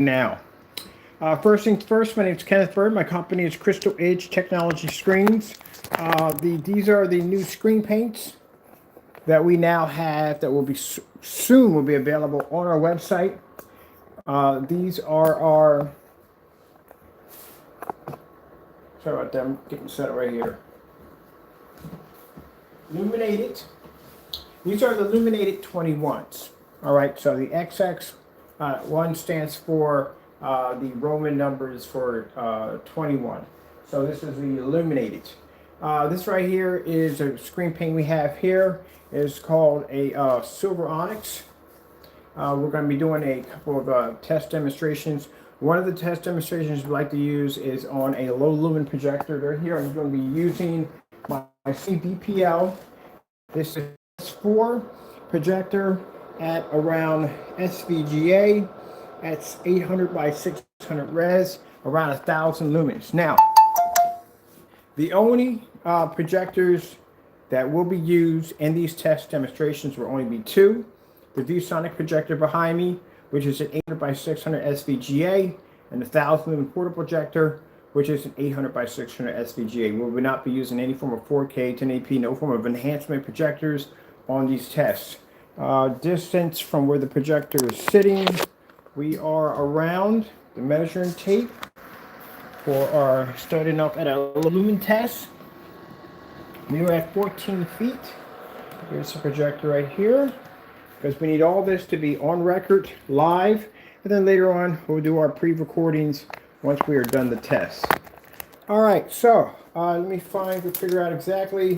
now. First things first, my name is Kenneth Bird. My company is Crystal Edge Technology Screens. These are the new screen paints that we now have that will be soon will be available on our website. These are our, sorry about that, I'm getting set up right here. Illuminated. These are the Illuminated 21s. All right, so the XX one stands for the Roman numbers for 21. So this is the Illuminated. This right here is a screen paint we have here. It's called a silver Onyx. We're going to be doing a couple of test demonstrations. One of the test demonstrations we like to use is on a low lumen projector. Right here I'm going to be using my CDPL. This is 4 projector at around SVGA. That's 800 by 600 res, around 1,000 lumens. Now, the only projectors that will be used in these test demonstrations will only be 2. The ViewSonic projector behind me, which is an 800 by 600 SVGA, and the 1,000 lumen portable projector, which is an 800 by 600 SVGA. We will not be using any form of 4K, 1080p, no form of enhancement projectors on these tests. Distance from where the projector is sitting, we are around the measuring tape for our starting off at a lumen test. We are at 14 feet. Here's the projector right here, because we need all this to be on record, live, and then later on we'll do our pre-recordings once we are done the test. All right, so let me figure out exactly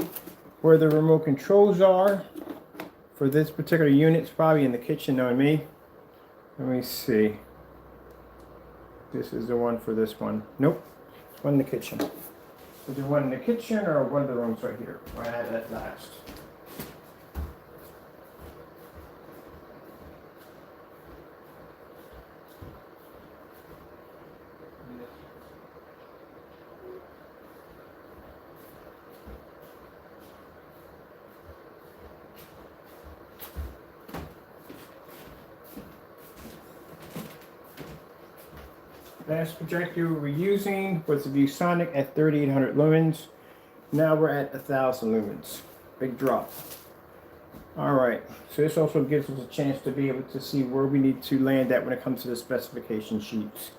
where the remote controls are for this particular unit. It's probably in the kitchen, knowing me. Let me see. This is the one for this one. Nope, it's one in the kitchen. Is there one in the kitchen or one of the rooms right here? Right at last. Last projector we were using was the ViewSonic at 3,800 lumens. Now we're at 1,000 lumens. Big drop. All right, so this also gives us a chance to be able to see where we need to land at when it comes to the specification sheets.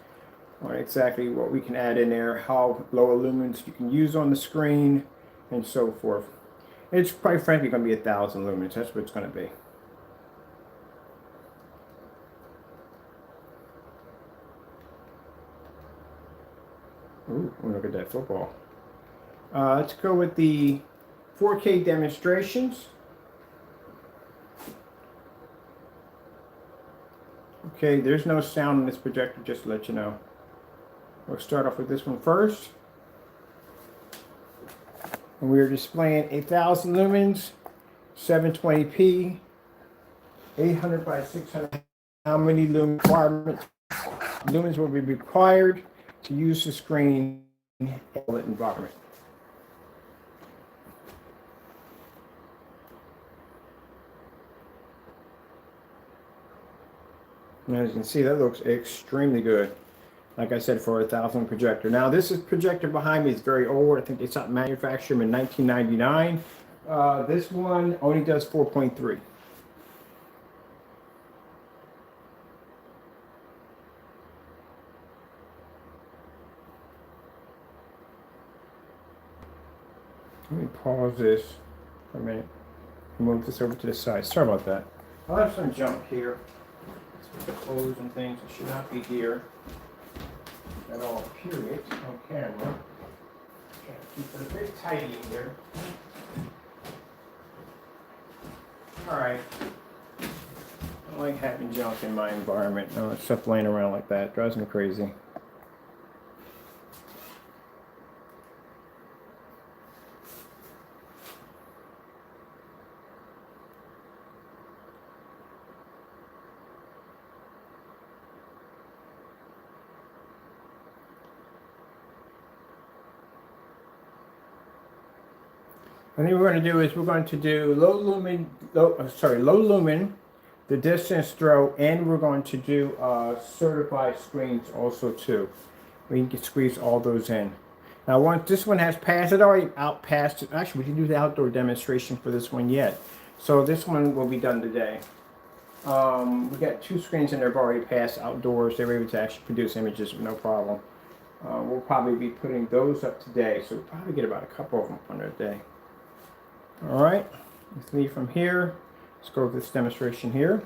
All right, exactly what we can add in there, how low lumens you can use on the screen, and so forth. It's quite frankly going to be 1,000 lumens. That's what it's going to be. Ooh, look at that football. Let's go with the 4K demonstrations. Okay, there's no sound in this projector, just to let you know. We'll start off with this one first. And we are displaying 1,000 lumens, 720p, 800 by 600. How many lumens will be required to use the screen in a lit environment? And as you can see, that looks extremely good. Like I said, for a 1,000 projector. Now, this projector behind me is very old. I think they stopped manufacturing in 1999. This one only does 4.3. Let me pause this for a minute and move this over to the side. Sorry about that. I'll have some junk here. The clothes and things that should not be here at all, period, on camera. Try to keep it a bit tidy in here. Alright. I don't like having junk in my environment. No, stuff laying around like that. It drives me crazy. I think what we're going to do is we're going to do low lumen, the the distance throw, and we're going to do certified screens also too. We can squeeze all those in. Now once this one has passed, it already out passed it. Actually, we didn't do the outdoor demonstration for this one yet. So this one will be done today. We got 2 screens in there that have already passed outdoors. They were able to actually produce images with no problem. We'll probably be putting those up today, so we'll probably get about a couple of them under a day. All right, let's leave from here. Let's go over this demonstration here.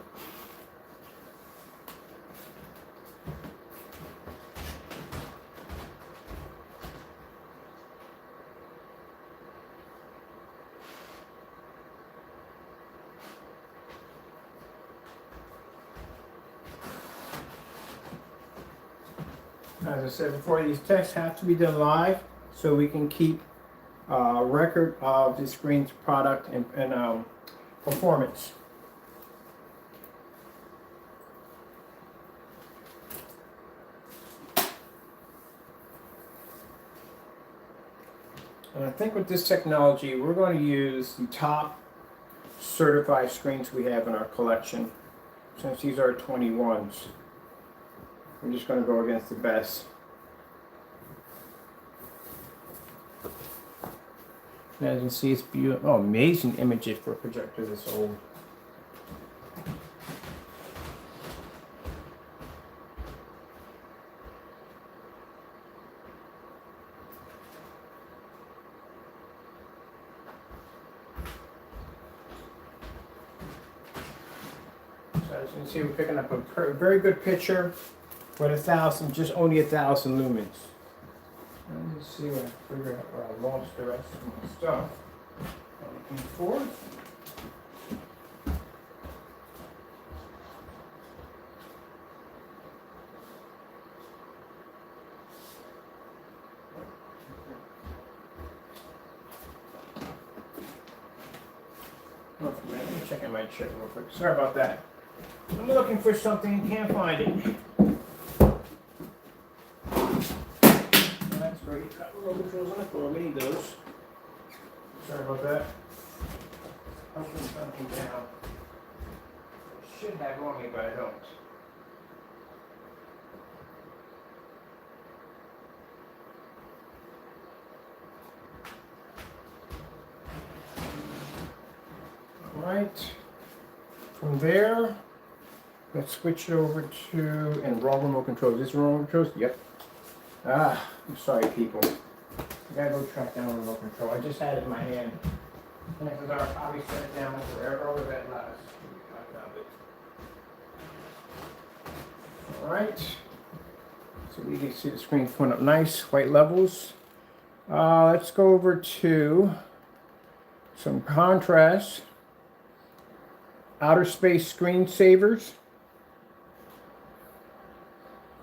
As I said before, these tests have to be done live so we can keep record of the screen's product and performance. And I think with this technology, we're going to use the top certified screens we have in our collection. Since these are 21s, we're just going to go against the best. As you can see, it's beautiful. Oh, amazing images for a projector this old. So as you can see, we're picking up a very good picture with only 1,000 lumens. Let me see if I figure out where I lost the rest of my stuff. I'm looking for it. Oh, let me check in my chip real quick. Sorry about that. I'm looking for something, can't find it. That's great. Got the controls on the floor. We need those. Sorry about that. I'm putting something down. I should have on me, but I don't. All right. From there, let's switch it over to raw remote controls. Is this raw remote controls? Yep. I'm sorry, people. I gotta go track down the remote control. I just had it in my hand. And because I'll probably set it down wherever was that last. I found it. Alright. So we can see the screen coming up nice, white levels. Let's go over to some contrast. Outer space screensavers.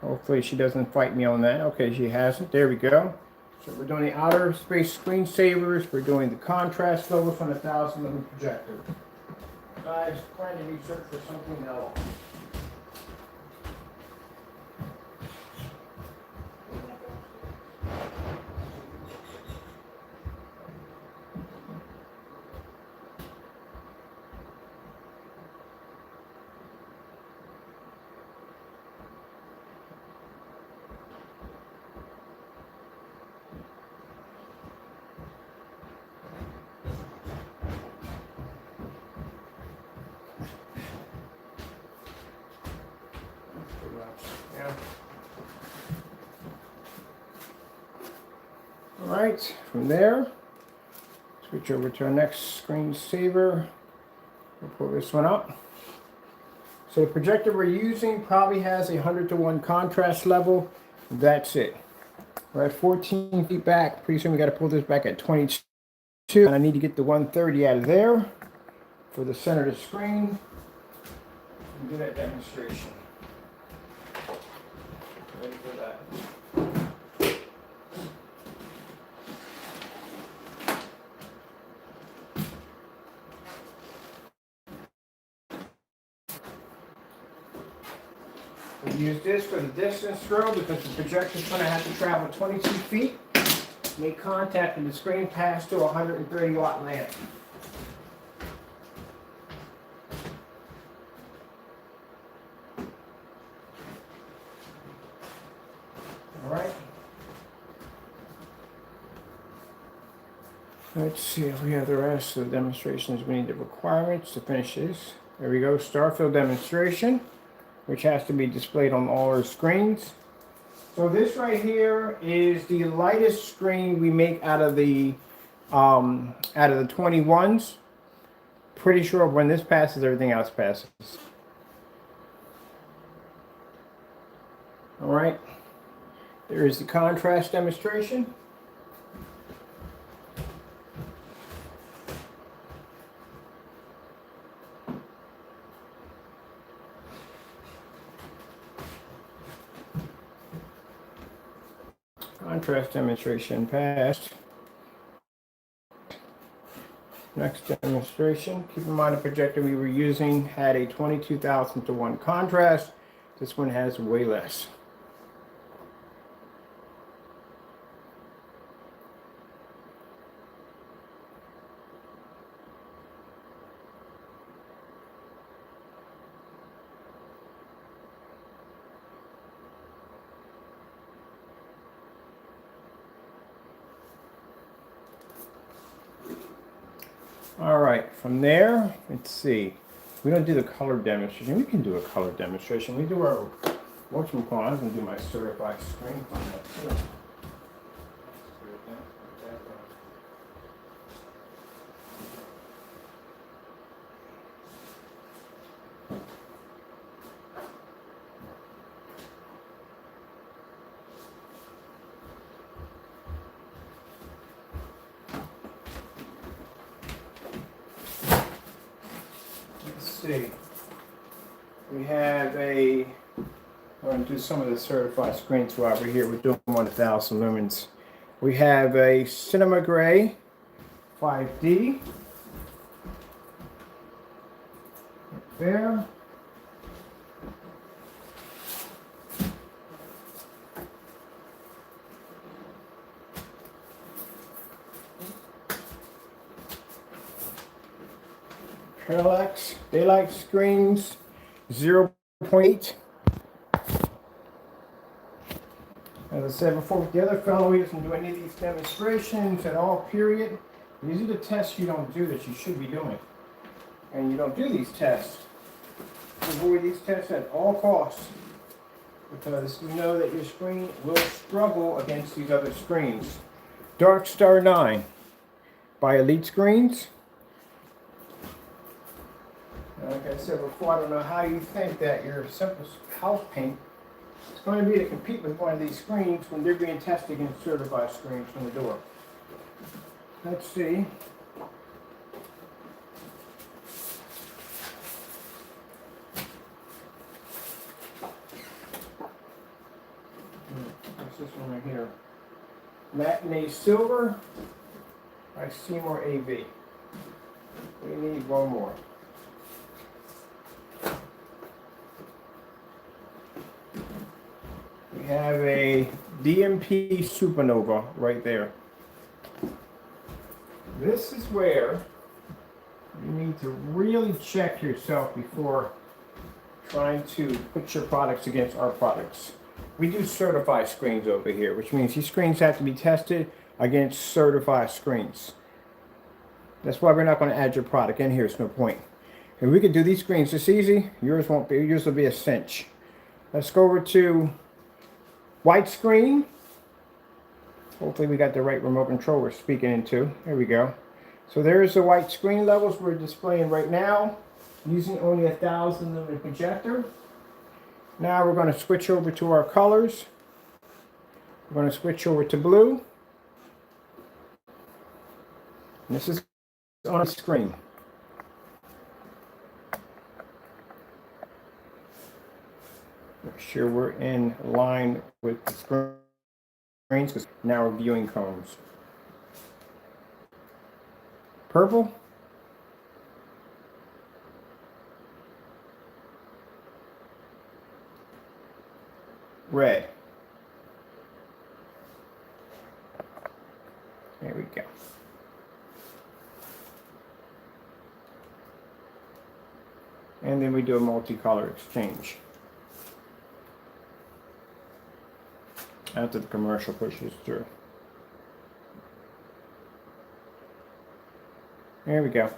Hopefully she doesn't fight me on that. Okay, she hasn't. There we go. So we're doing the outer space screensavers. We're doing the contrast levels on a 1,000 lumen projector. I was trying to research for something else. Alright, from there, switch over to our next screensaver. We'll pull this one up. So the projector we're using probably has a 100:1 contrast level. That's it. We're at 14 feet back. Pretty soon we got to pull this back at 22. And I need to get the 130 out of there for the center of the screen and do that demonstration. Ready for that. We use this for the distance throw because the projector is going to have to travel 22 feet, make contact with the screen, pass to a 130 watt lamp. Let's see if we have the rest of the demonstrations. We need the requirements to finish this. There we go, Starfield demonstration, which has to be displayed on all our screens. So this right here is the lightest screen we make out of the 21s. Pretty sure when this passes, everything else passes. All right, there is the contrast demonstration. Contrast demonstration passed. Next demonstration. Keep in mind the projector we were using had a 22,000:1 contrast. This one has way less. All right, from there, let's see. We don't do the color demonstration. We can do a color demonstration. We do our whatchamacallit. I'm going to do my certified screen on that too. See, we have a, I'm going to do some of the certified screens while we're here. We're doing 1,000 lumens. We have a Cinema Gray 5D. Right there. Parallax daylight screens 0.8. As I said before with the other fellow, he doesn't do any of these demonstrations at all, period. These are the tests you don't do that you should be doing. And you don't do these tests. Avoid these tests at all costs, because you know that your screen will struggle against these other screens. Dark Star 9 by Elite Screens. Like I said before, I don't know how you think that your simple house paint is going to be to compete with one of these screens when they're being tested against certified screens from the door. Let's see. What's this one right here? Matinee Silver by Seymour AV. We need one more. We have a DMP Supernova right there. This is where you need to really check yourself before trying to put your products against our products. We do certified screens over here, which means these screens have to be tested against certified screens. That's why we're not going to add your product in here. It's no point. If we could do these screens this easy, yours won't be. Yours will be a cinch. Let's go over to white screen. Hopefully we got the right remote control we're speaking into. There we go. So there's the white screen levels we're displaying right now, using only 1,000 lumen projector. Now we're going to switch over to our colors. We're going to switch over to blue. And this is on the screen. Make sure we're in line with the screens, because now we're viewing cones. Purple. Red. There we go. And then we do a multicolor exchange after the commercial pushes through. There we go.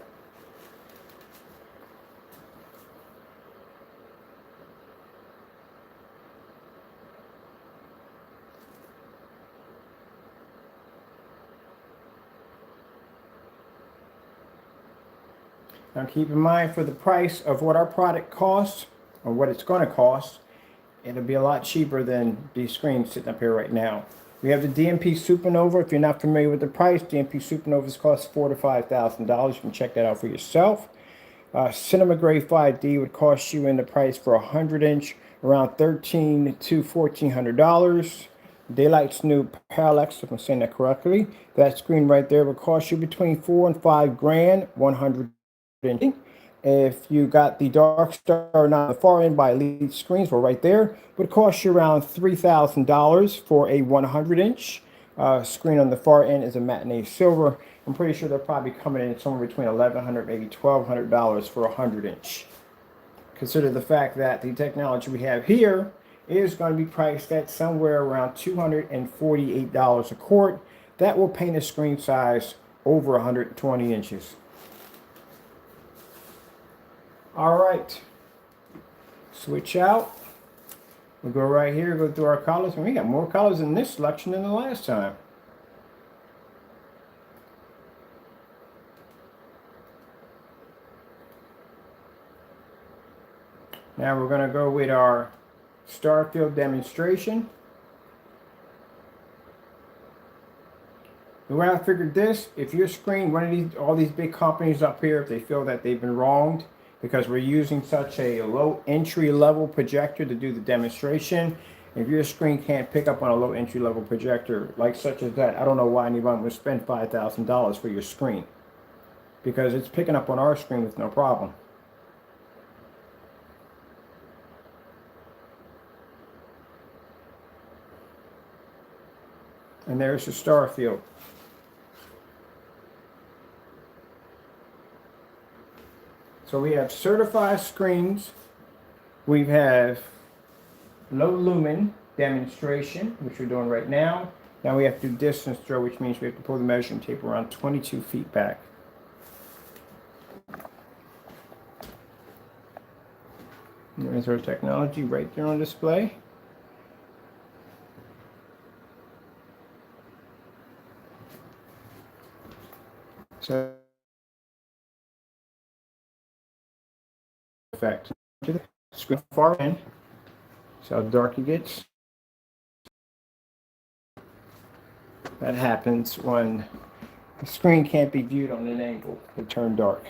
Now keep in mind, for the price of what our product costs, or what it's going to cost, it'll be a lot cheaper than these screens sitting up here right now. We have the DMP Supernova. If you're not familiar with the price, DMP Supernovas cost $4,000 to $5,000. You can check that out for yourself. Cinema Grade 5D would cost you in the price for a 100-inch around $1,300 to $1,400. Daylight's new Parallax, if I'm saying that correctly, that screen right there would cost you between $4,000 and $5,000, 100. If you got the Dark Star not the far end by Elite Screens, we're right there, would cost you around $3,000 for a 100-inch. Screen on the far end is a matinee silver. I'm pretty sure they're probably coming in somewhere between $1,100, maybe $1,200 for a 100-inch. Consider the fact that the technology we have here is going to be priced at somewhere around $248 a quart. That will paint a screen size over 120 inches. All right, switch out. We'll go right here, go through our colors, and we got more colors in this selection than the last time. Now we're going to go with our star field demonstration. The way I figured this, if your screen, one of these, all these big companies up here, if they feel that they've been wronged, because we're using such a low entry level projector to do the demonstration. If your screen can't pick up on a low entry level projector like such as that, I don't know why anyone would spend $5,000 for your screen, because it's picking up on our screen with no problem. And there's the star field. So we have certified screens. We have low lumen demonstration, which we're doing right now. Now we have to do distance throw, which means we have to pull the measuring tape around 22 feet back. There's our technology right there on display. So effect to the screen far end. See how dark it gets. That happens when the screen can't be viewed on an angle. It turns dark.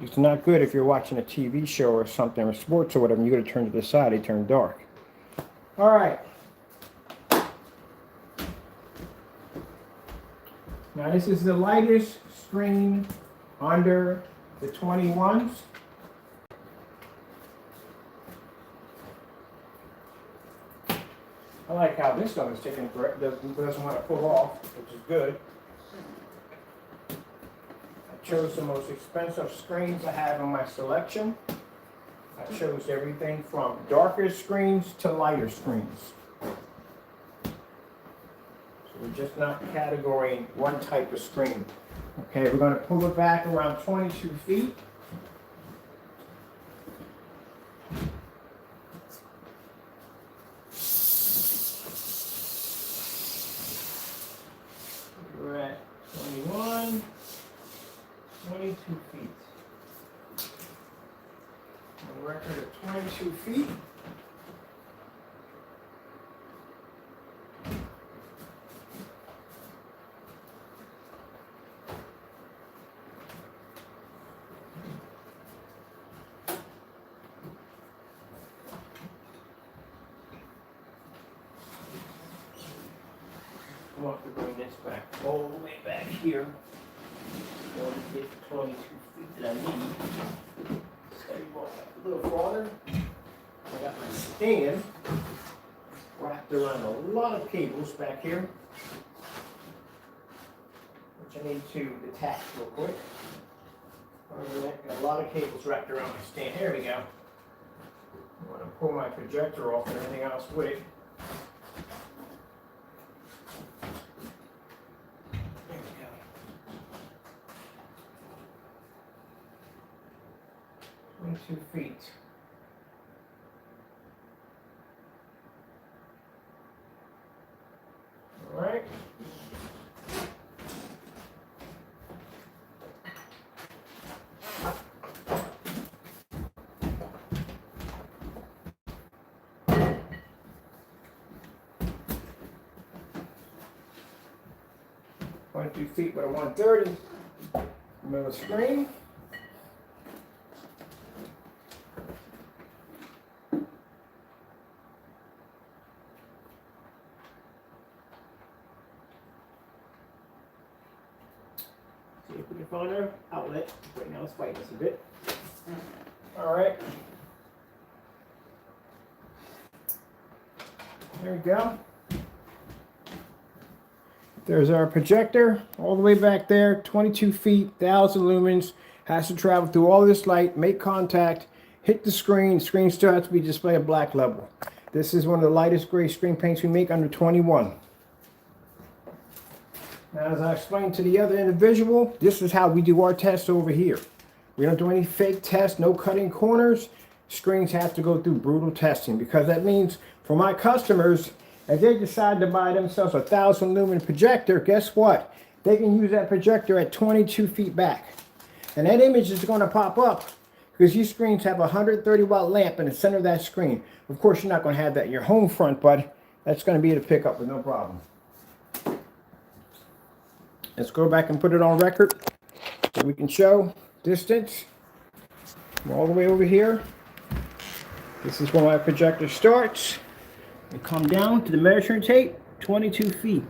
It's not good if you're watching a TV show or something, or sports or whatever, and you got to turn to the side, it turns dark. All right. Now this is the lightest screen under the 21s. I like how this one is taking doesn't want to pull off, which is good. I chose the most expensive screens I have in my selection. I chose everything from darker screens to lighter screens. So we're just not categorizing one type of screen. Okay, we're going to pull it back around 22 feet. We're at 21, 22 feet. A record of 22 feet. We'll have to bring this back all the way back here. I want to get the 22 feet that I need. Steady walk back a little farther. I got my stand wrapped around a lot of cables back here, which I need to detach real quick. Got a lot of cables wrapped around my stand. Here we go. I want to pull my projector off and everything else with it. 22 feet. All right. Feet with a 130 middle of the screen. See if we can find our outlet. Right now it's fighting us a bit. All right. There we go. There's our projector all the way back there, 22 feet, 1,000 lumens, has to travel through all this light, make contact, hit the screen. Screen still has to be displayed at black level. This is one of the lightest gray screen paints we make, under 21. Now, as I explained to the other individual, this is how we do our tests over here. We don't do any fake tests, no cutting corners. Screens have to go through brutal testing, because that means for my customers, if they decide to buy themselves a 1,000 lumen projector, guess what? They can use that projector at 22 feet back. And that image is going to pop up because these screens have a 130 watt lamp in the center of that screen. Of course, you're not going to have that in your home front, but that's going to be able to pick up with no problem. Let's go back and put it on record so we can show distance. All the way over here. This is where my projector starts. And come down to the measuring tape, 22 feet.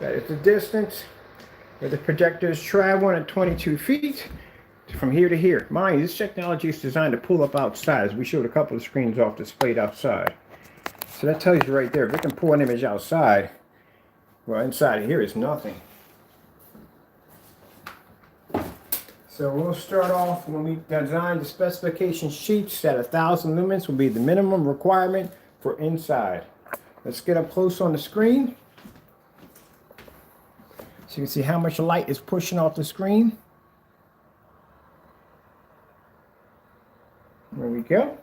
That is the distance where the projector is traveling at 22 feet from here to here. Mind you, this technology is designed to pull up outside, as we showed a couple of screens off displayed outside. So that tells you right there, if it can pull an image outside, well, inside of here is nothing. So we'll start off when we design the specification sheets that 1,000 lumens will be the minimum requirement for inside. Let's get up close on the screen so you can see how much light is pushing off the screen. There we go.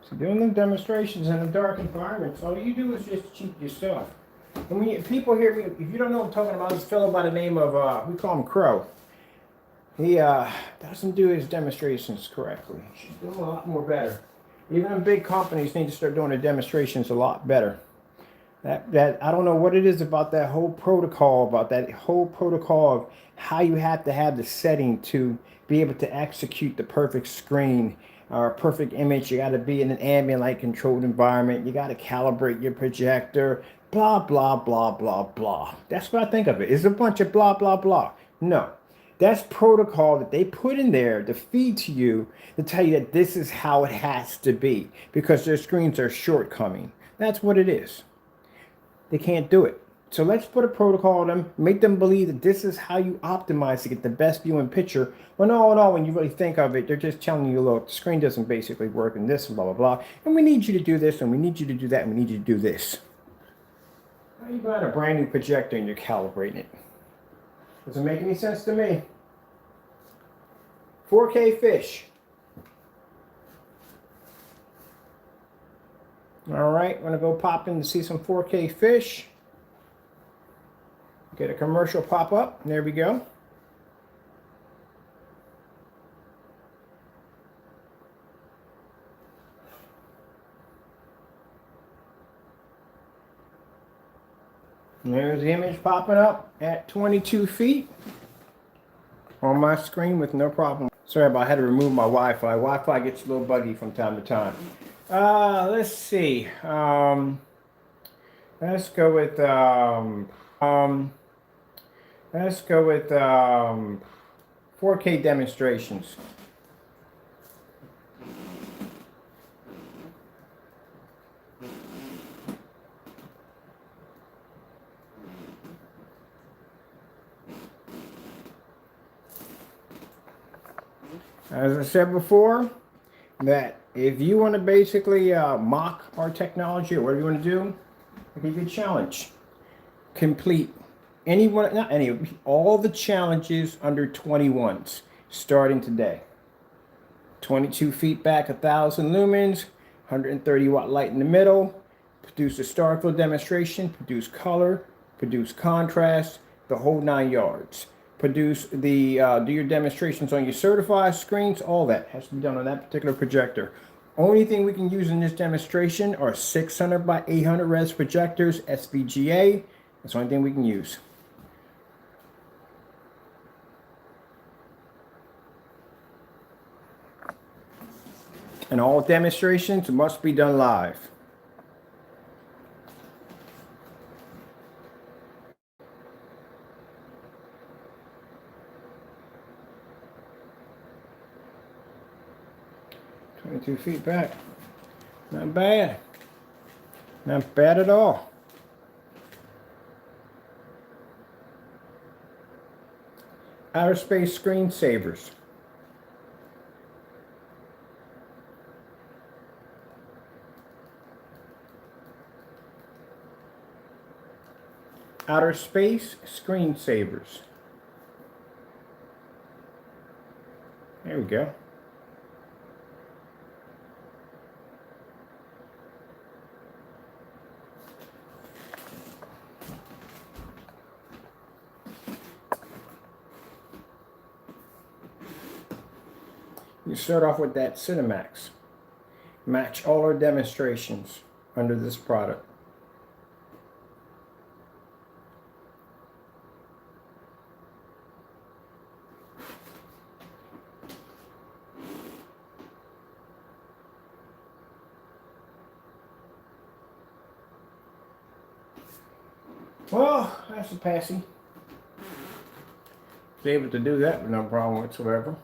So doing the demonstrations in a dark environment, all you do is just cheat yourself. And when people hear me, if you don't know what I'm talking about, this fellow by the name of, we call him Crow. He doesn't do his demonstrations correctly. He should do them a lot more better. Even in big companies need to start doing their demonstrations a lot better. That I don't know what it is about that whole protocol, of how you have to have the setting to be able to execute the perfect screen or perfect image. You got to be in an ambient light controlled environment. You got to calibrate your projector. Blah, blah, blah, blah, blah. That's what I think of it. It's a bunch of blah, blah, blah. No. That's protocol that they put in there to feed to you to tell you that this is how it has to be because their screens are shortcoming. That's what it is. They can't do it. So let's put a protocol on them, make them believe that this is how you optimize to get the best viewing picture. When all in all, when you really think of it, they're just telling you, look, the screen doesn't basically work and this and blah, blah, blah. And we need you to do this and we need you to do that and we need you to do this. How are you buying a brand new projector and you're calibrating it? Doesn't make any sense to me. 4K fish. All right, we're gonna go pop in to see some 4K fish. Get a commercial pop up. There we go. And there's the image popping up at 22 feet on my screen with no problem. Sorry about I had to remove my Wi-Fi. Wi-Fi gets a little buggy from time to time. Let's see. Let's go with 4K demonstrations. As I said before, that if you want to basically mock our technology or whatever you want to do, I'll give you a challenge. Complete anyone, not any, all the challenges under 21s starting today. 22 feet back, 1,000 lumens, 130 watt light in the middle, produce a star field demonstration, produce color, produce contrast, the whole 9 yards. Produce the, do your demonstrations on your certified screens, all that has to be done on that particular projector. Only thing we can use in this demonstration are 600 by 800 res projectors, SVGA. That's the only thing we can use. And all demonstrations must be done live. Two feet back. Not bad. Not bad at all. Outer space screensavers. Outer space screensavers. There we go. You start off with that Cinemax. Match all our demonstrations under this product. Well, that's a passy. Was able to do that with no problem whatsoever.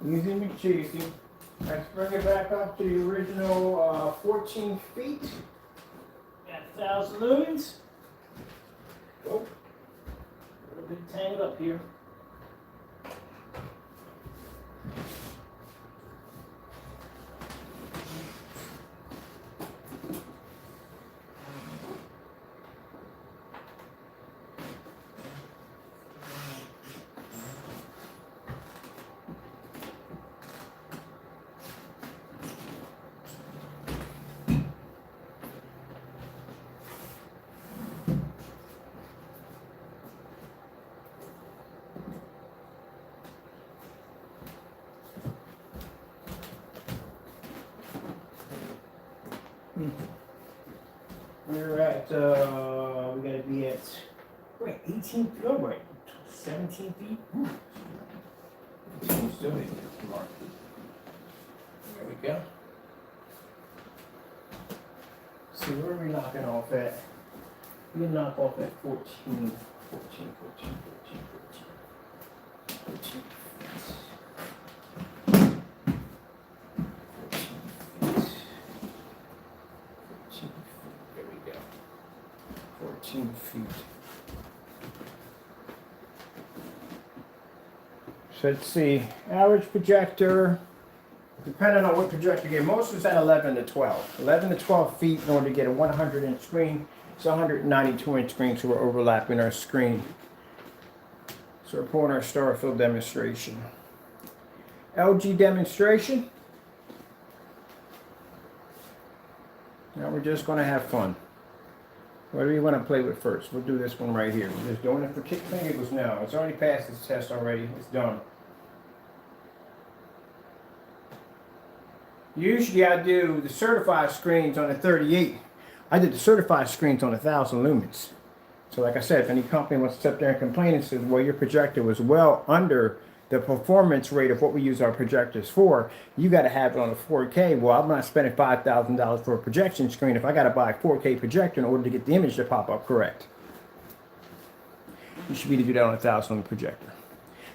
Easy McCheesy. Let's bring it back up to the original 14 feet at 1,000 lumens. Oh, a little bit tangled up here. We're at, we gotta be at, wait, 18 feet, oh wait, 17 feet? Still need to mark. There we go. So where are we knocking off at? We knock off at 14 feet. So let's see, average projector, depending on what projector you get, most is at 11 to 12. 11 to 12 feet in order to get a 100 inch screen. It's a 192 inch screen, so we're overlapping our screen. So we're pulling our star field demonstration. LG demonstration. Now we're just going to have fun. What do you want to play with first? We'll do this one right here. We're just doing it for kick giggles now. It's already passed its test already. It's done. Usually I do the certified screens on a 38. I did the certified screens on 1,000 lumens. So like I said, if any company wants to sit there and complain and says, well, your projector was well under the performance rate of what we use our projectors for, you got to have it on a 4K. Well, I'm not spending $5,000 for a projection screen if I got to buy a 4K projector in order to get the image to pop up correct. You should be able to do that on a 1,000 lumen projector.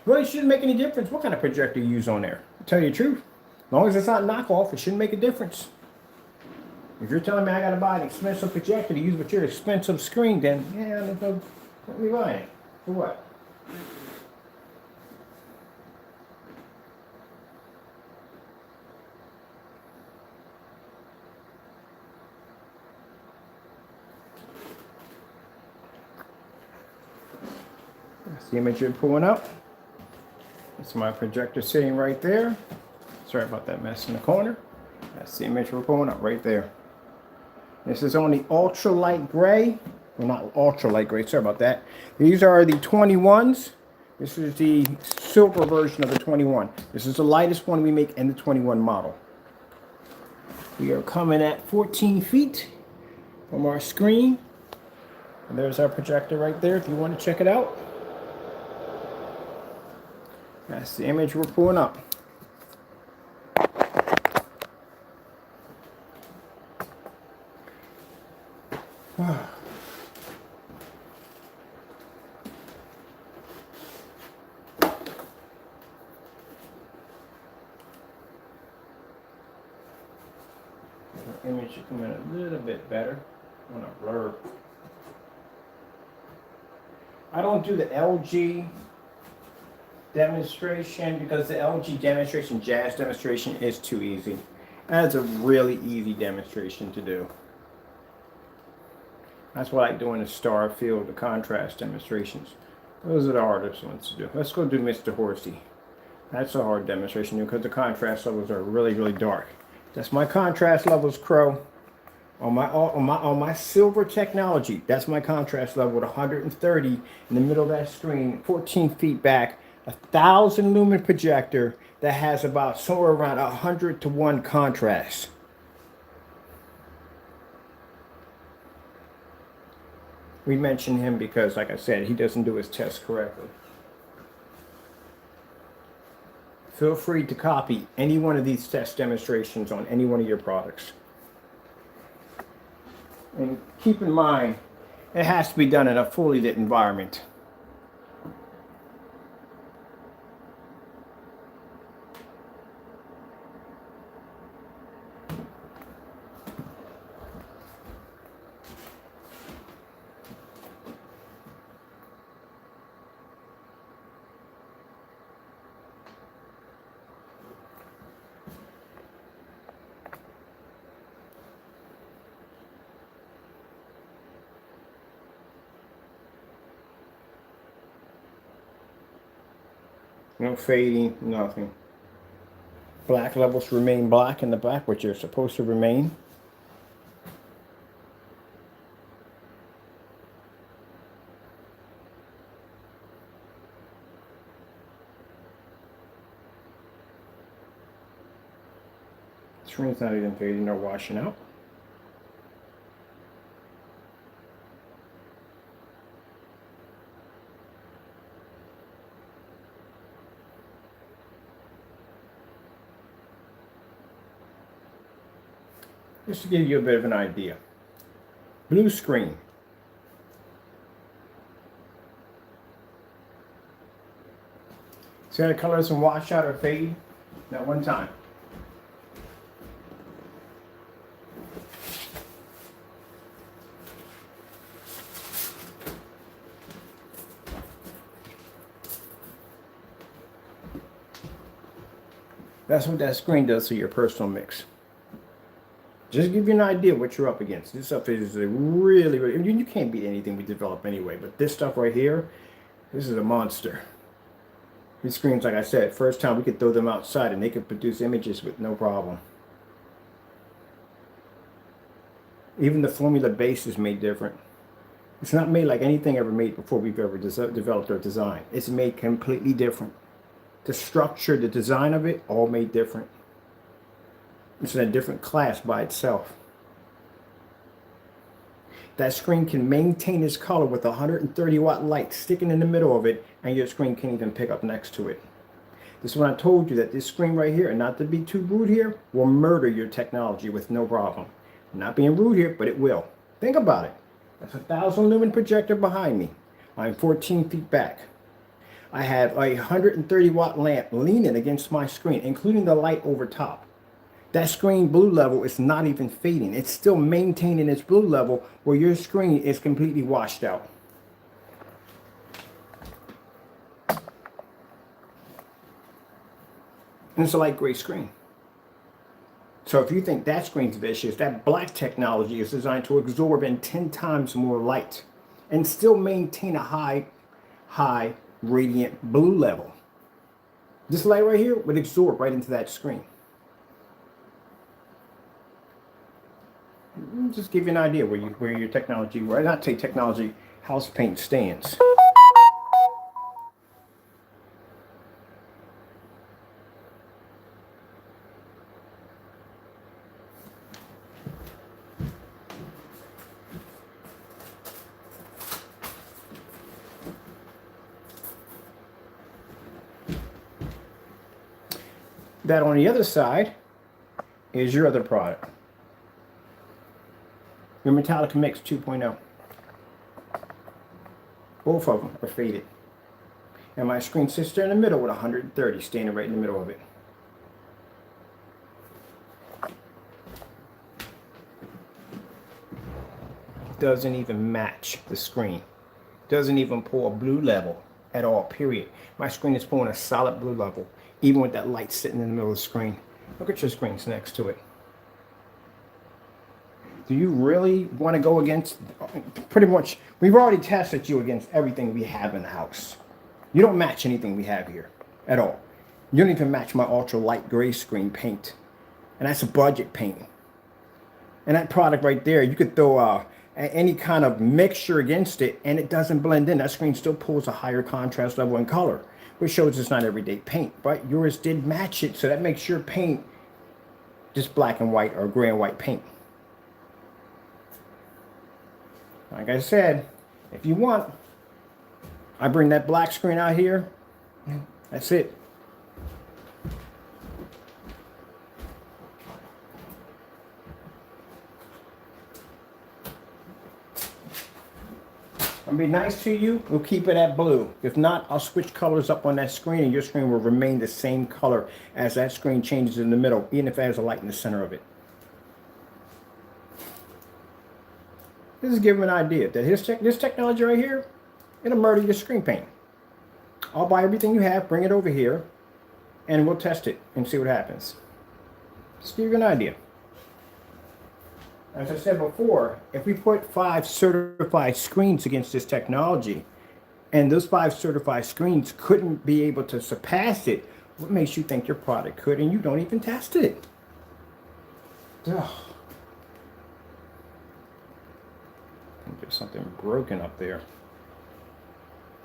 Really shouldn't make any difference what kind of projector you use on there. To tell you the truth, as long as it's not knockoff, it shouldn't make a difference. If you're telling me I got to buy an expensive projector to use with your expensive screen, then yeah, let me buy it. For what? That's the image you're pulling up. That's my projector sitting right there. Sorry about that mess in the corner. That's the image we're pulling up right there. This is only ultralight gray. Well, not ultralight gray, sorry about that. These are the 21s. This is the silver version of the 21. This is the lightest one we make in the 21 model. We are coming at 14 feet from our screen. And there's our projector right there if you want to check it out. That's the image we're pulling up. The image should come in a little bit better. I want to blur. I don't do the LG demonstration because the LG demonstration, jazz demonstration, is too easy. That's a really easy demonstration to do. That's what I like doing the star field, the contrast demonstrations. Those are the hardest ones to do. Let's go do Mr. Horsey. That's a hard demonstration because the contrast levels are really, really dark. That's my contrast levels, Crow. On my silver technology, that's my contrast level at 130 in the middle of that screen, 14 feet back, 1,000 lumen projector that has about somewhere around 100 to 1 contrast. We mention him because, like I said, he doesn't do his tests correctly. Feel free to copy any one of these test demonstrations on any one of your products. And keep in mind, it has to be done in a fully lit environment. No fading, nothing. Black levels remain black in the back, which you're supposed to remain. Screen's not even fading or washing out. Just to give you a bit of an idea. Blue screen. See how the color doesn't wash out or fade? Not one time. That's what that screen does to your personal mix. Just to give you an idea what you're up against. This stuff is really, really, you can't beat anything we develop anyway, but this stuff right here, this is a monster. These screens, like I said, first time we could throw them outside and they could produce images with no problem. Even the formula base is made different. It's not made like anything ever made before we've ever developed or designed. It's made completely different. The structure, the design of it, all made different. It's in a different class by itself. That screen can maintain its color with 130 watt light sticking in the middle of it, and your screen can't even pick up next to it. This is when I told you that this screen right here, and not to be too rude here, will murder your technology with no problem. I'm not being rude here, but it will. Think about it. That's a 1,000 lumen projector behind me. I'm 14 feet back. I have a 130 watt lamp leaning against my screen, including the light over top. That screen blue level is not even fading. It's still maintaining its blue level where your screen is completely washed out. And it's a light gray screen. So if you think that screen's vicious, that black technology is designed to absorb in 10 times more light and still maintain a high radiant blue level. This light right here would absorb right into that screen. Just give you an idea where your technology, or not say technology, house paint stands. That on the other side is your other product. Your metallic mix 2.0. Both of them are faded. And my screen sits there in the middle with 130 standing right in the middle of it. Doesn't even match the screen. Doesn't even pull a blue level at all, period. My screen is pulling a solid blue level, even with that light sitting in the middle of the screen. Look at your screens next to it. Do you really want to go against, pretty much, we've already tested you against everything we have in the house. You don't match anything we have here at all. You don't even match my ultra light gray screen paint. And that's a budget paint. And that product right there, you could throw any kind of mixture against it and it doesn't blend in. That screen still pulls a higher contrast level and color, which shows it's not everyday paint, but yours did match it. So that makes your paint just black and white or gray and white paint. Like I said, if you want, I bring that black screen out here. That's it. I'll be nice to you, we'll keep it at blue. If not, I'll switch colors up on that screen and your screen will remain the same color as that screen changes in the middle, even if it has a light in the center of it. This is giving an idea that this technology right here, it'll murder your screen paint. I'll buy everything you have, bring it over here, and we'll test it and see what happens. Just give you an idea. As I said before, if we put 5 certified screens against this technology, and those 5 certified screens couldn't be able to surpass it, what makes you think your product could, and you don't even test it? Ugh. There's something broken up there.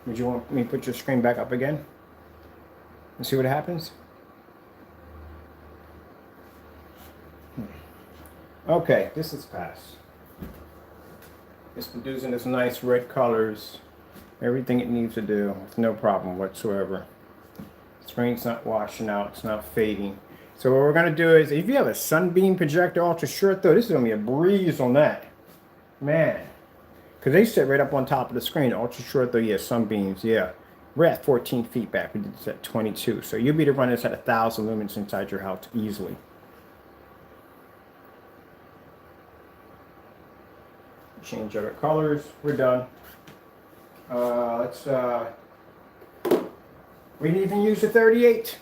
Would you want me to put your screen back up again and see what happens? Okay, this is passed. It's producing this nice red colors, everything it needs to do with no problem whatsoever. The screen's not washing out, it's not fading. So what we're gonna do is, if you have a sunbeam projector ultra short though, this is gonna be a breeze on that. Man. Because they sit right up on top of the screen. Ultra short though, yeah, sunbeams, yeah. We're at 14 feet back. We did this at 22. So you'll be able to run this at 1,000 lumens inside your house easily. Change other colors. We're done. We didn't even use the 38.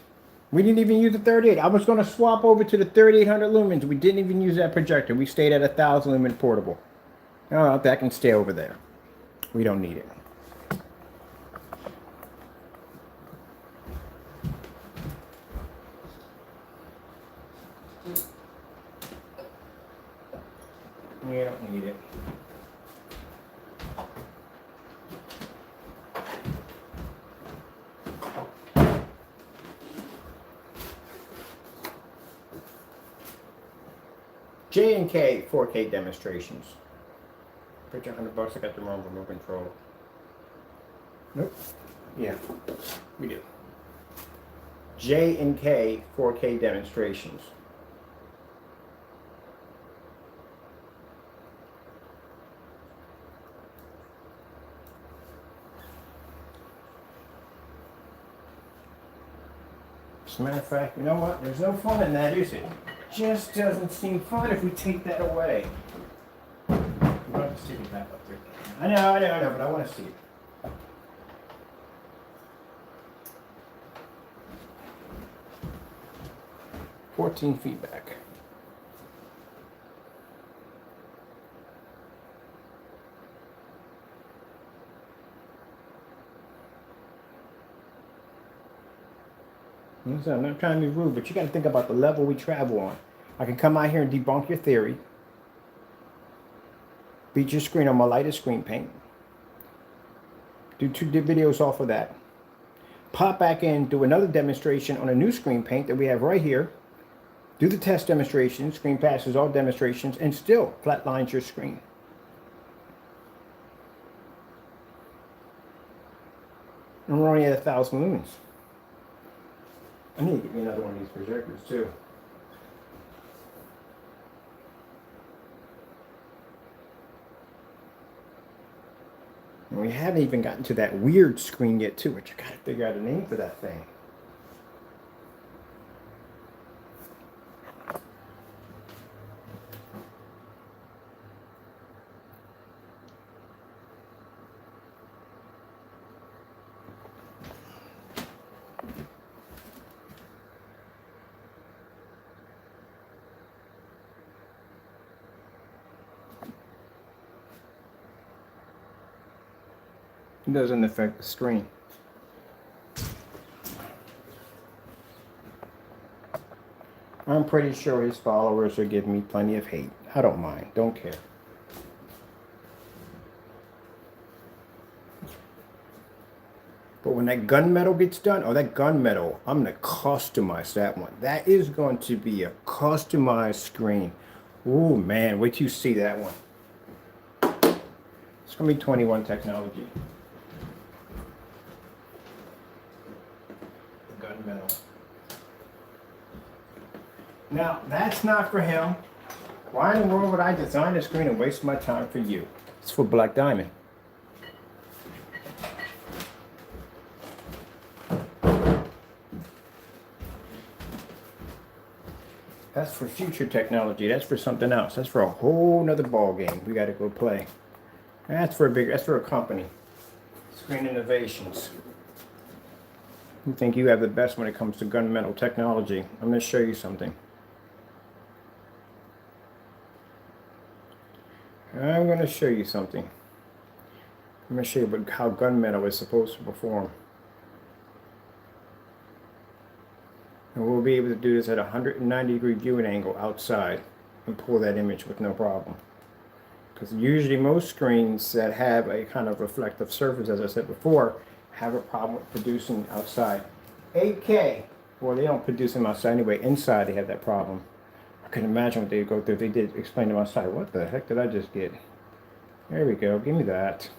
We didn't even use the 38. I was going to swap over to the 3800 lumens. We didn't even use that projector. We stayed at 1,000 lumen portable. Oh, that can stay over there. We don't need it. We don't need it. J&K 4K demonstrations. Put your $100, I got the wrong remote control. Nope. Yeah, we do. J and K 4K demonstrations. As a matter of fact, you know what? There's no fun in that, is it? Just doesn't seem fun if we take that away. I'm going to stick it back up there. I know, but I want to see it. Feedback. I'm not trying to be rude, but you got to think about the level we travel on. I can come out here and debunk your theory, beat your screen on my lightest screen paint, do 2 videos off of that, pop back in, do another demonstration on a new screen paint that we have right here, do the test demonstration, screen passes all demonstrations, and still flatlines your screen. And we're only at 1,000 lumens. I need to get me another one of these projectors too. And we haven't even gotten to that weird screen yet too, which I gotta figure out a name for that thing. It doesn't affect the screen. I'm pretty sure his followers are giving me plenty of hate. I don't mind, don't care. But when that gunmetal gets done, that gunmetal, I'm going to customize that one. That is going to be a customized screen. Oh man, wait till you see that one. It's going to be 21 technology. Gunmetal. Now, that's not for him. Why in the world would I design a screen and waste my time for you? It's for Black Diamond. That's for future technology. That's for something else. That's for a whole nother ball game we got to go play. That's for a company. Screen Innovations. You think you have the best when it comes to gunmetal technology. I'm going to show you something. I'm going to show you something. I'm going to show you how gunmetal is supposed to perform. And we'll be able to do this at a 190-degree viewing angle outside and pull that image with no problem. Because usually most screens that have a kind of reflective surface, as I said before, have a problem with producing outside. 8K, well, they don't produce them outside anyway. Inside they have that problem. I can imagine what they go through if they did explain them outside. What the heck did I just get? There we go, give me that.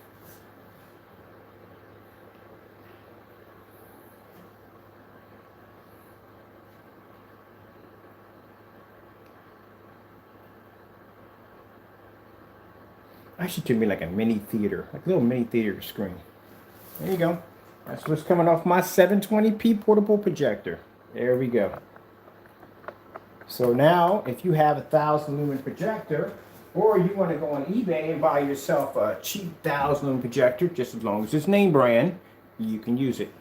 I should do me like a mini theater, like a little mini theater screen. There you go. That's what's coming off my 720p portable projector. There we go. So now, if you have a 1,000 lumen projector, or you want to go on eBay and buy yourself a cheap 1,000 lumen projector, just as long as it's name brand, you can use it.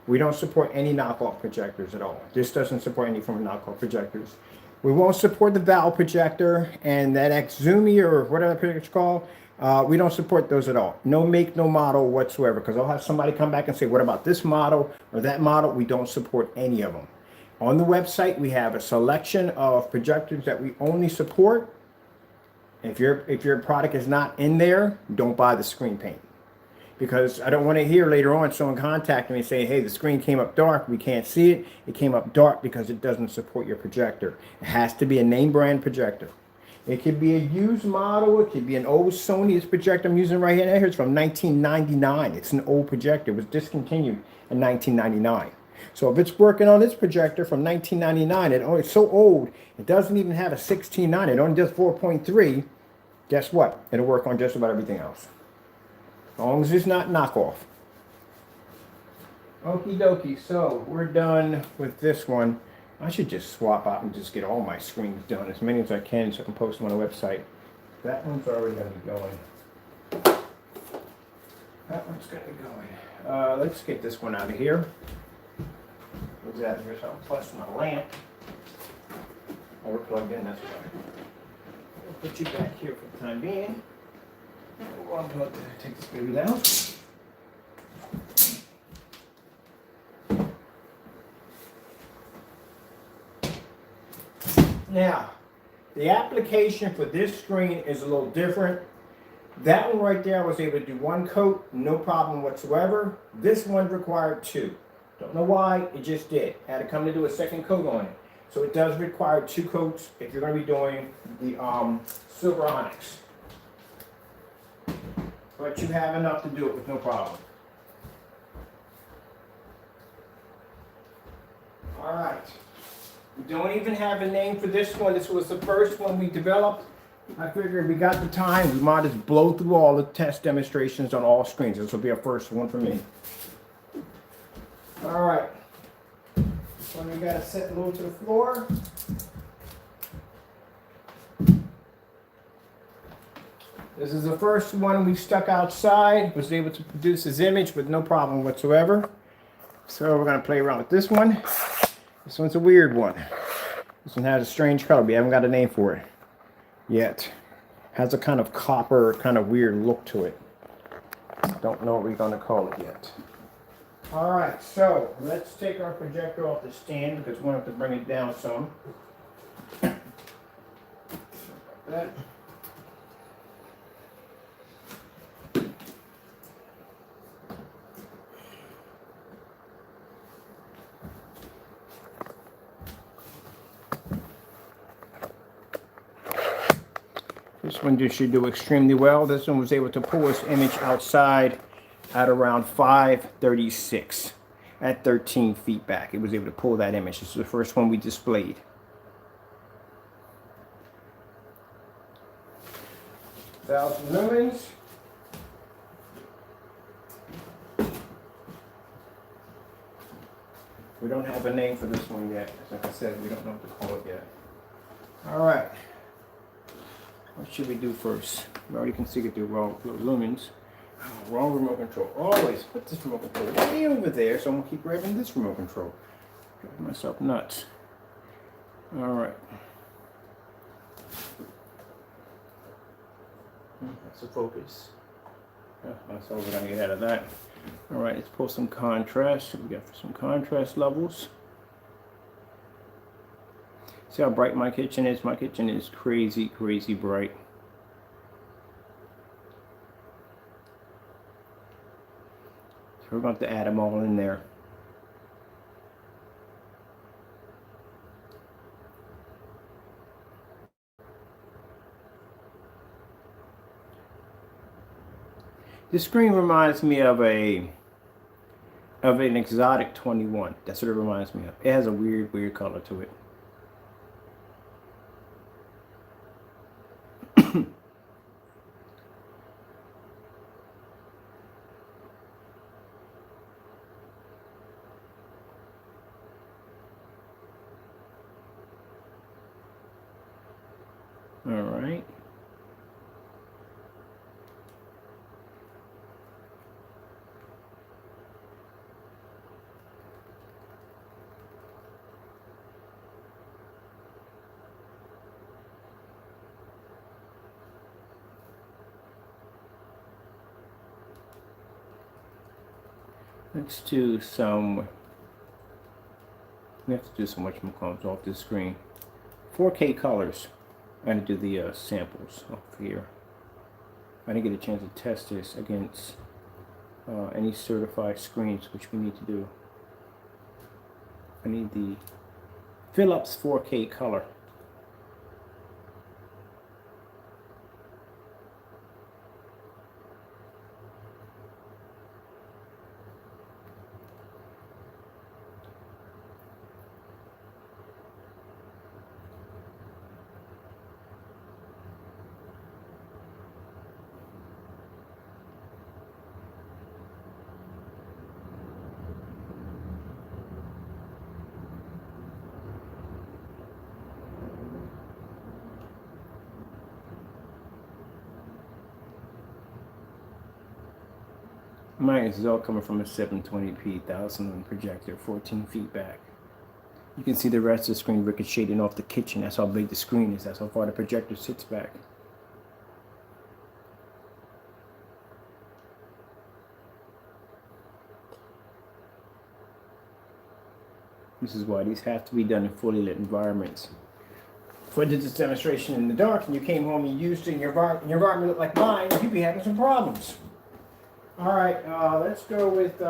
We don't support any knockoff projectors at all. This doesn't support any form of knockoff projectors. We won't support the Val projector and that Exumi or whatever the projector's called. We don't support those at all. No make, no model whatsoever, because I'll have somebody come back and say, what about this model or that model? We don't support any of them. On the website, we have a selection of projectors that we only support. If your product is not in there, don't buy the screen paint. Because I don't want to hear later on someone contact me and say, hey, the screen came up dark, we can't see it. It came up dark because it doesn't support your projector. It has to be a name brand projector. It could be a used model. It could be an old Sony. This projector I'm using right here, it's from 1999. It's an old projector. It was discontinued in 1999. So if it's working on this projector from 1999, it's so old, it doesn't even have a 16.9, it only does 4.3, guess what? It'll work on just about everything else. As long as it's not knockoff. Okie dokie, so we're done with this one. I should just swap out and just get all my screens done, as many as I can, so I can post them on the website. That one's already going to be going. That one's going to be going. Let's get this one out of here. What's that here? So plus my lamp. Oh, we're plugged in, that's why. We'll put you back here for the time being. I'm going to take this baby down. Now, the application for this screen is a little different. That one right there, I was able to do one coat, no problem whatsoever. This one required two. Don't know why, it just did. Had to come to do a second coat on it. So it does require two coats if you're going to be doing the silver onyx. But you have enough to do it with no problem. All right. We don't even have a name for this one. This was the first one we developed. I figured we got the time. We might as well blow through all the test demonstrations on all screens. This will be our first one for me. All right. So we got to set low to the floor. This is the first one we stuck outside. Was able to produce this image with no problem whatsoever. So we're going to play around with this one. This one's a weird one. This one has a strange color. We haven't got a name for it yet. Has a kind of copper, kind of weird look to it. Don't know what we're going to call it yet. All right, so let's take our projector off the stand because we have to bring it down some. Like that. This one just should do extremely well. This one was able to pull this image outside at around 536 at 13 feet back. It was able to pull that image. This is the first one we displayed. Thousand lumens. We don't have a name for this one yet. Like I said, we don't know what to call it yet. All right. What should we do first? We already configured the wrong lumens. Oh, wrong remote control. Always put this remote control way over there, so I'm gonna keep grabbing this remote control. Driving myself nuts. All right. That's the focus. That's all we're gonna get out of that. All right, let's pull some contrast. We got some contrast levels. See how bright my kitchen is? My kitchen is crazy, crazy bright. So we're going to have to add them all in there. This screen reminds me of an exotic 21. That's what it reminds me of. It has a weird, weird color to it. All right. Let's do some. We have to do some whatchamacallits off this screen. 4K colors. I'm going to do the samples off here. I didn't get a chance to test this against any certified screens, which we need to do. I need the Philips 4K color. Mine is all coming from a 720p 1000 projector, 14 feet back. You can see the rest of the screen ricocheting off the kitchen. That's how big the screen is. That's how far the projector sits back. This is why these have to be done in fully lit environments. If I did this demonstration in the dark and you came home and you used it in your environment looked like mine, you'd be having some problems. All right, let's go with, we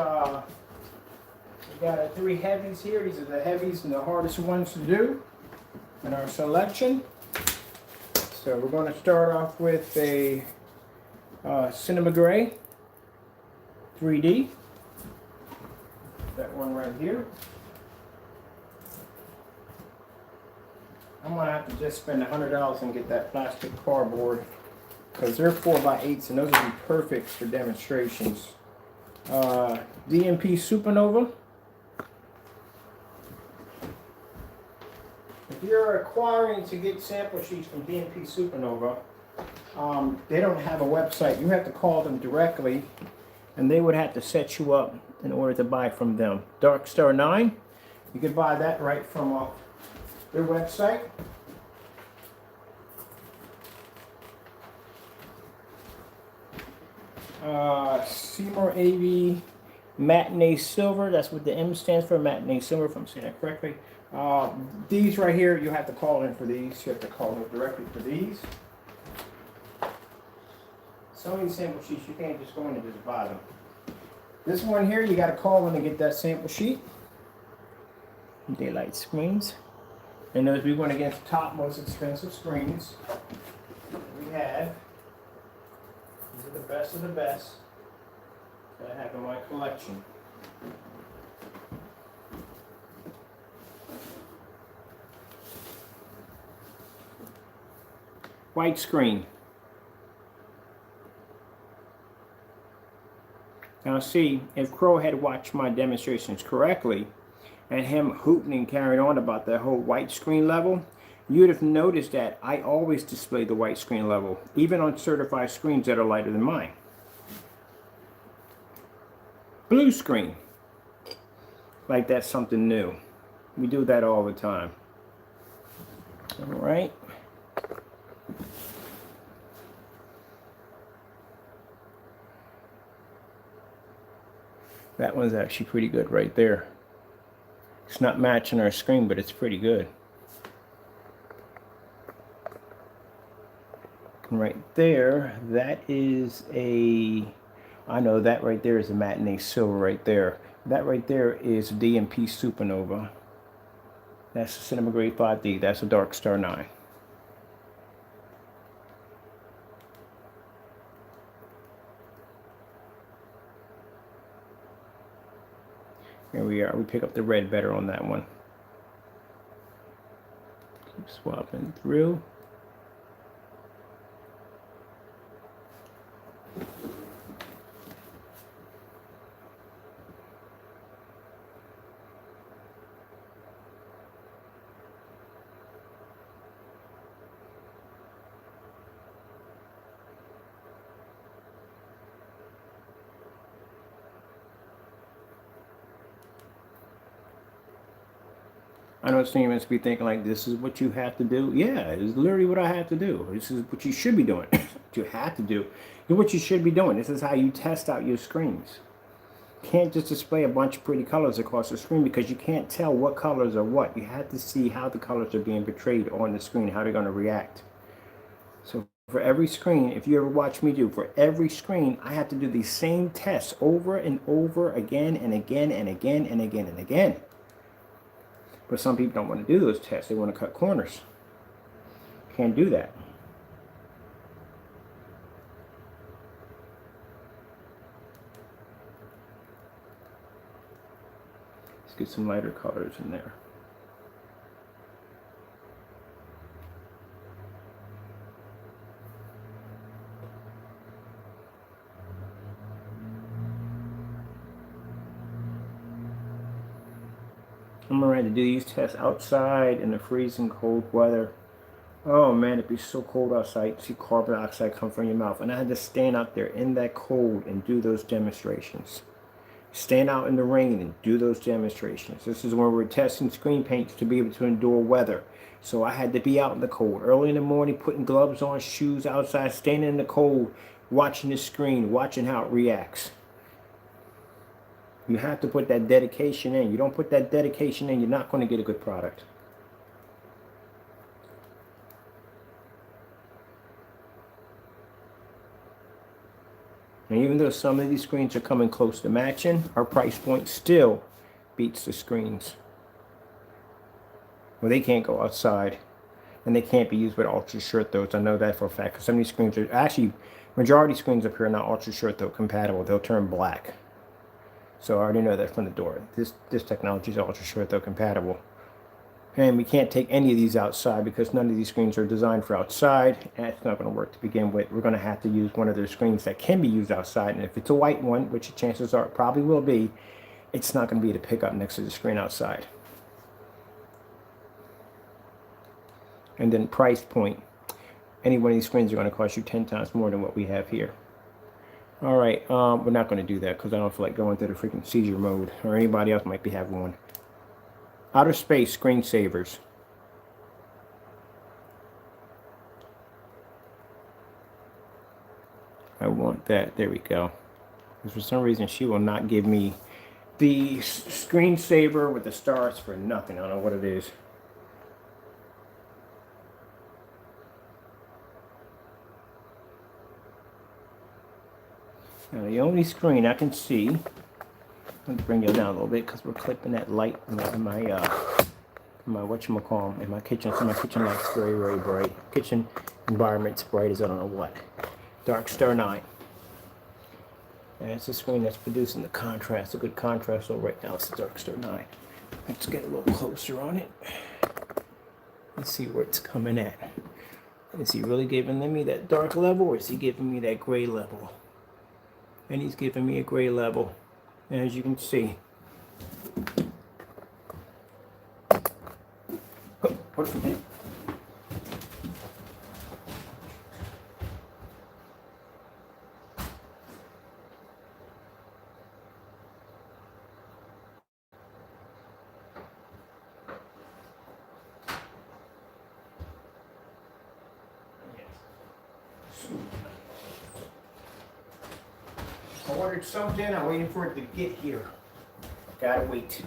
got 3 heavies here. These are the heavies and the hardest ones to do in our selection. So we're going to start off with a Cinema Gray 3D. That one right here. I'm going to have to just spend $100 and get that plastic cardboard because they're 4x8s and those would be perfect for demonstrations. DMP Supernova. If you're acquiring to get sample sheets from DMP Supernova, they don't have a website. You have to call them directly and they would have to set you up in order to buy from them. Dark Star 9, you could buy that right from their website. Seymour AV Matinee Silver, that's what the M stands for, Matinee Silver, if I'm saying that correctly. These right here, you have to call in for these. You have to call in directly for these. Some of these sample sheets, you can't just go in and just buy them. This one here, you got to call in and get that sample sheet. Daylight screens. And as we went against the top most expensive screens we have, these are the best of the best that I have in my collection. White screen. Now see, if Crow had watched my demonstrations correctly, and him hooting and carrying on about the whole white screen level, you'd have noticed that I always display the white screen level, even on certified screens that are lighter than mine. Blue screen. Like that's something new. We do that all the time. All right. That one's actually pretty good right there. It's not matching our screen, but it's pretty good. And right there, that is I know that right there is a Matinee Silver right there. That right there is DMP Supernova. That's a Cinema Grade 5D. That's a Dark Star 9. Here we are. We pick up the red better on that one. Keep swapping through. I know some of you must be thinking like, this is what you have to do. Yeah, it's literally what I have to do. This is what you should be doing. What you have to do. It's what you should be doing. This is how you test out your screens. You can't just display a bunch of pretty colors across the screen because you can't tell what colors are what. You have to see how the colors are being portrayed on the screen, how they're going to react. So for every screen, if you ever watch me do, for every screen, I have to do these same tests over and over again and again and again and again and again. But some people don't want to do those tests. They want to cut corners. Can't do that. Let's get some lighter colors in there. I'm ready to do these tests outside in the freezing cold weather. Oh man, it'd be so cold outside. See carbon dioxide come from your mouth. And I had to stand out there in that cold and do those demonstrations. Stand out in the rain and do those demonstrations. This is when we're testing screen paints to be able to endure weather. So I had to be out in the cold early in the morning, putting gloves on, shoes outside, standing in the cold, watching the screen, watching how it reacts. You have to put that dedication in. You don't put that dedication in, you're not going to get a good product. And even though some of these screens are coming close to matching, our price point still beats the screens. Well, they can't go outside, and they can't be used with ultra short throats. I know that for a fact, because some of these screens are actually, majority screens up here are not ultra short throat compatible. They'll turn black. So I already know that from the door. This technology is ultra short throat compatible. And we can't take any of these outside because none of these screens are designed for outside, and it's not going to work to begin with. We're going to have to use one of those screens that can be used outside, and if it's a white one, which the chances are it probably will be, it's not going to be to pick up next to the screen outside. And then price point. Any one of these screens are going to cost you 10 times more than what we have here. All right, we're not going to do that because I don't feel like going through the freaking seizure mode, or anybody else might be having one. Outer space screensavers. I want that. There we go. Because for some reason she will not give me the screensaver with the stars for nothing. I don't know what it is. Now the only screen I can see, let me bring you down a little bit because we're clipping that light in my whatchamacallit, in my kitchen. So my kitchen light's very, very bright. Kitchen environment's bright as I don't know what. Dark Star 9. And it's a screen that's producing the contrast, a good contrast. So right now it's the Dark Star 9. Let's get a little closer on it. Let's see where it's coming at. Is he really giving me that dark level, or is he giving me that gray level? And he's giving me a gray level, as you can see. Oh, what from here? I ordered something, I'm waiting for it to get here. Gotta wait.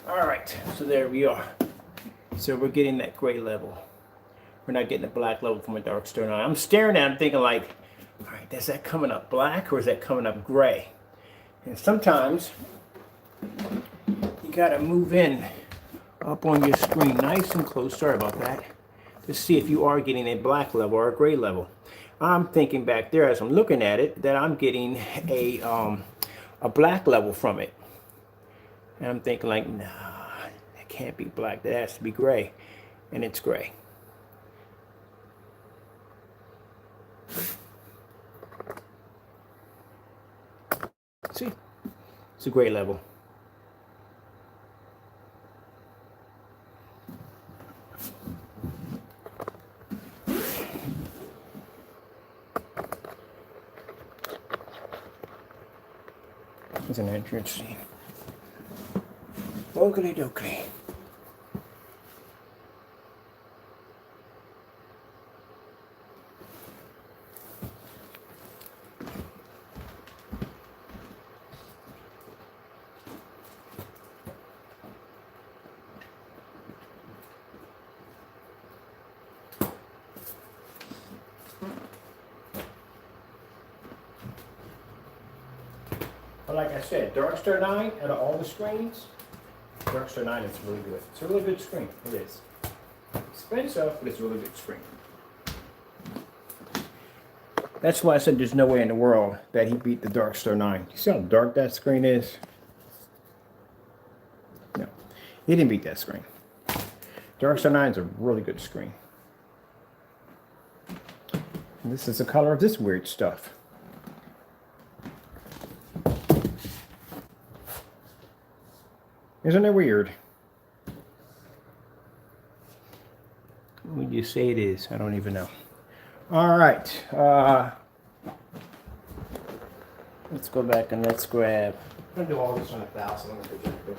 Alright, so there we are. So we're getting that gray level. We're not getting the black level from a Dark Star 9. I'm staring at it, I'm thinking like, alright, is that coming up black or is that coming up gray? And sometimes you gotta move in up on your screen nice and close, sorry about that, to see if you are getting a black level or a gray level. I'm thinking back there as I'm looking at it that I'm getting a black level from it. And I'm thinking like, nah, that can't be black. That has to be gray. And it's gray. See? It's a gray level. There's an entrance scene. Oakley dokley. But like I said, Dark Star 9, out of all the screens, Dark Star 9 is really good. It's a really good screen. It is. Expensive, but it's a really good screen. That's why I said there's no way in the world that he beat the Dark Star 9. You see how dark that screen is? No, he didn't beat that screen. Dark Star 9 is a really good screen. And this is the color of this weird stuff. Isn't it weird? Let me you say it is? I don't even know. All right. Let's go back and let's grab. I'm going to do all this on 1,000 on the projector.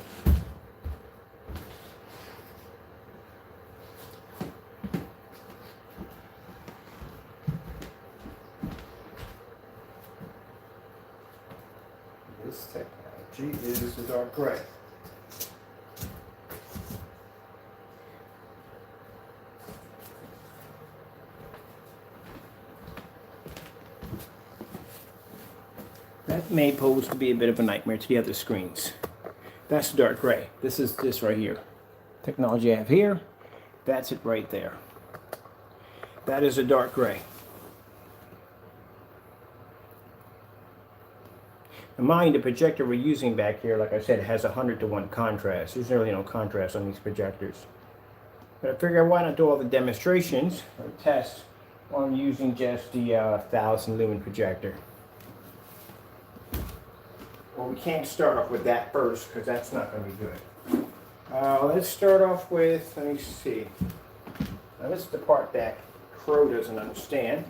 This technology is the dark gray. That may pose to be a bit of a nightmare to the other screens. That's the dark gray. This is this right here. Technology I have here, that's it right there. That is a dark gray. Now mind, the projector we're using back here, like I said, has 100:1 contrast. There's really no contrast on these projectors. But I figured why not do all the demonstrations or tests while I'm using just the 1,000 lumen projector. Well, we can't start off with that first because that's not going to be good. Let's start off with, let me see. Now this is the part that Crow doesn't understand.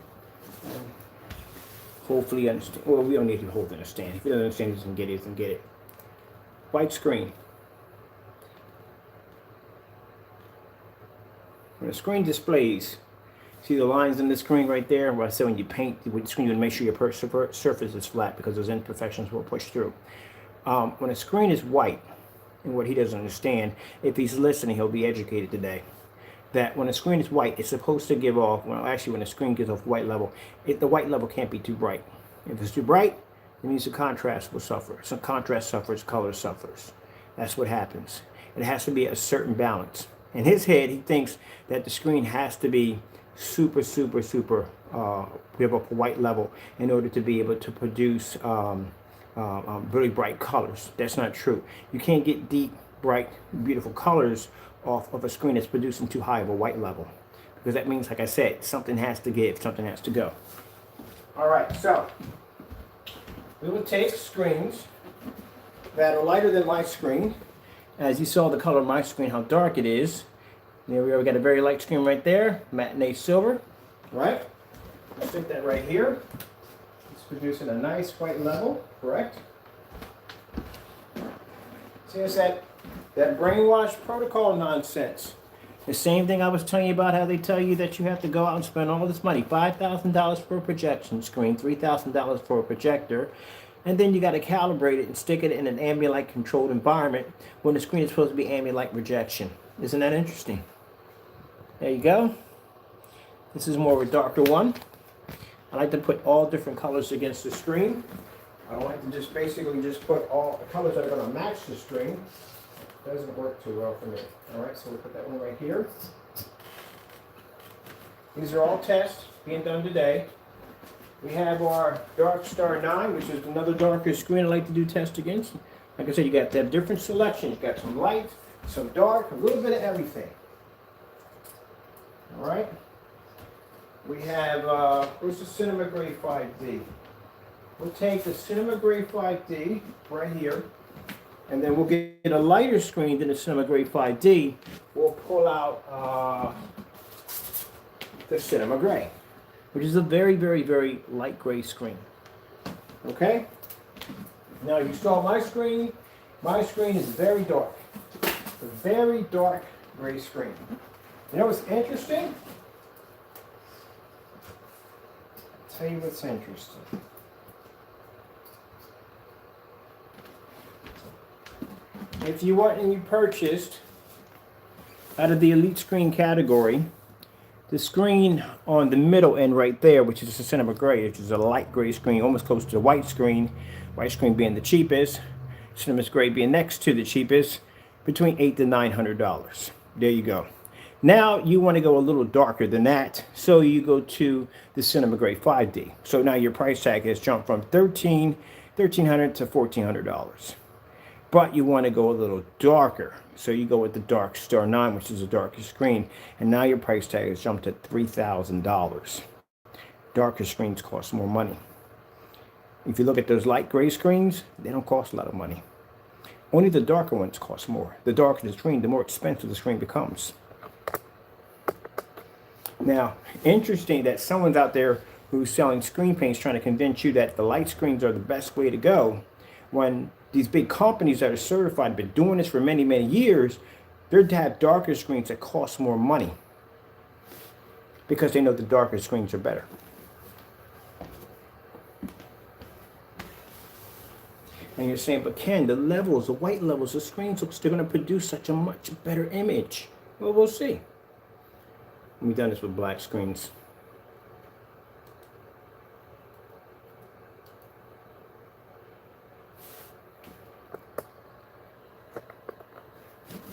Hopefully understand. Well, we don't need to hold to understand. If he doesn't understand, he doesn't get it, he doesn't get it. White screen. When the screen displays, see the lines in the screen right there? Well, I said when you paint with the screen, you make sure your surface is flat because those imperfections will push through. When a screen is white, and what he doesn't understand, if he's listening, he'll be educated today, that when a screen is white, it's supposed to give off, well, actually when a screen gives off white level, the white level can't be too bright. If it's too bright, it means the contrast will suffer. So contrast suffers, color suffers. That's what happens. It has to be a certain balance. In his head, he thinks that the screen has to be super give up a white level in order to be able to produce really bright colors. That's not true. You can't get deep, bright, beautiful colors off of a screen that's producing too high of a white level, because that means, like I said, something has to give, something has to go. All right, so we will take screens that are lighter than my screen. As you saw the color of my screen, how dark it is. There we go, we got a very light screen right there, matinee silver, right? I'll take that right here. It's producing a nice white level, correct? See, it's that brainwash protocol nonsense. The same thing I was telling you about, how they tell you that you have to go out and spend all this money, $5,000 for a projection screen, $3,000 for a projector, and then you got to calibrate it and stick it in an ambient light controlled environment when the screen is supposed to be ambient light rejection. Isn't that interesting? There you go. This is more of a darker one. I like to put all different colors against the screen. I don't like to just basically just put all the colors that are going to match the screen. It doesn't work too well for me. All right, so we'll put that one right here. These are all tests being done today. We have our Dark Star 9, which is another darker screen I like to do tests against. Like I said, you got to have different selections. You got some light, some dark, a little bit of everything. All right. We have, where's the Cinema Gray 5D? We'll take the Cinema Gray 5D right here, and then we'll get a lighter screen than the Cinema Gray 5D. We'll pull out the Cinema Gray, which is a very light gray screen. Okay? Now you saw my screen. My screen is very dark. A very dark gray screen. You know what's interesting? I'll tell you what's interesting. If you went and you purchased out of the Elite Screen category, the screen on the middle end right there, which is the Cinema Gray, which is a light gray screen, almost close to the white screen being the cheapest, Cinema Gray being next to the cheapest, between $800 to $900. There you go. Now you want to go a little darker than that, so you go to the Cinema Gray 5D. So now your price tag has jumped from $1,300 to $1,400. But you want to go a little darker, so you go with the Dark Star 9, which is a darker screen, and now your price tag has jumped to $3,000. Darker screens cost more money. If you look at those light gray screens, they don't cost a lot of money. Only the darker ones cost more. The darker the screen, the more expensive the screen becomes. Now, interesting that someone's out there who's selling screen paints trying to convince you that the light screens are the best way to go, when these big companies that are certified have been doing this for many, many years. They're to have darker screens that cost more money because they know the darker screens are better. And you're saying, but Ken, the levels, the white levels, the screens looks they're going to produce such a much better image. Well, we'll see. We've done this with black screens.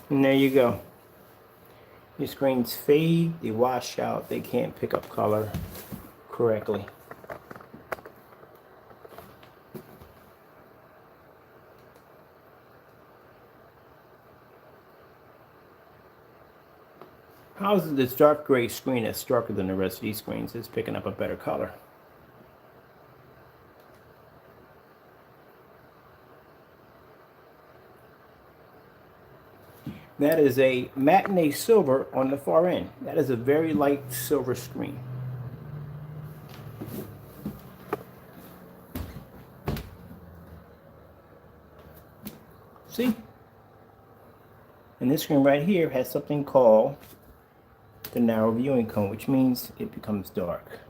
And there you go. Your screens fade, they wash out, they can't pick up color correctly. How is it this dark gray screen that's darker than the rest of these screens is picking up a better color? That is a matinee silver on the far end. That is a very light silver screen. See? And this screen right here has something called the narrow viewing cone, which means it becomes dark.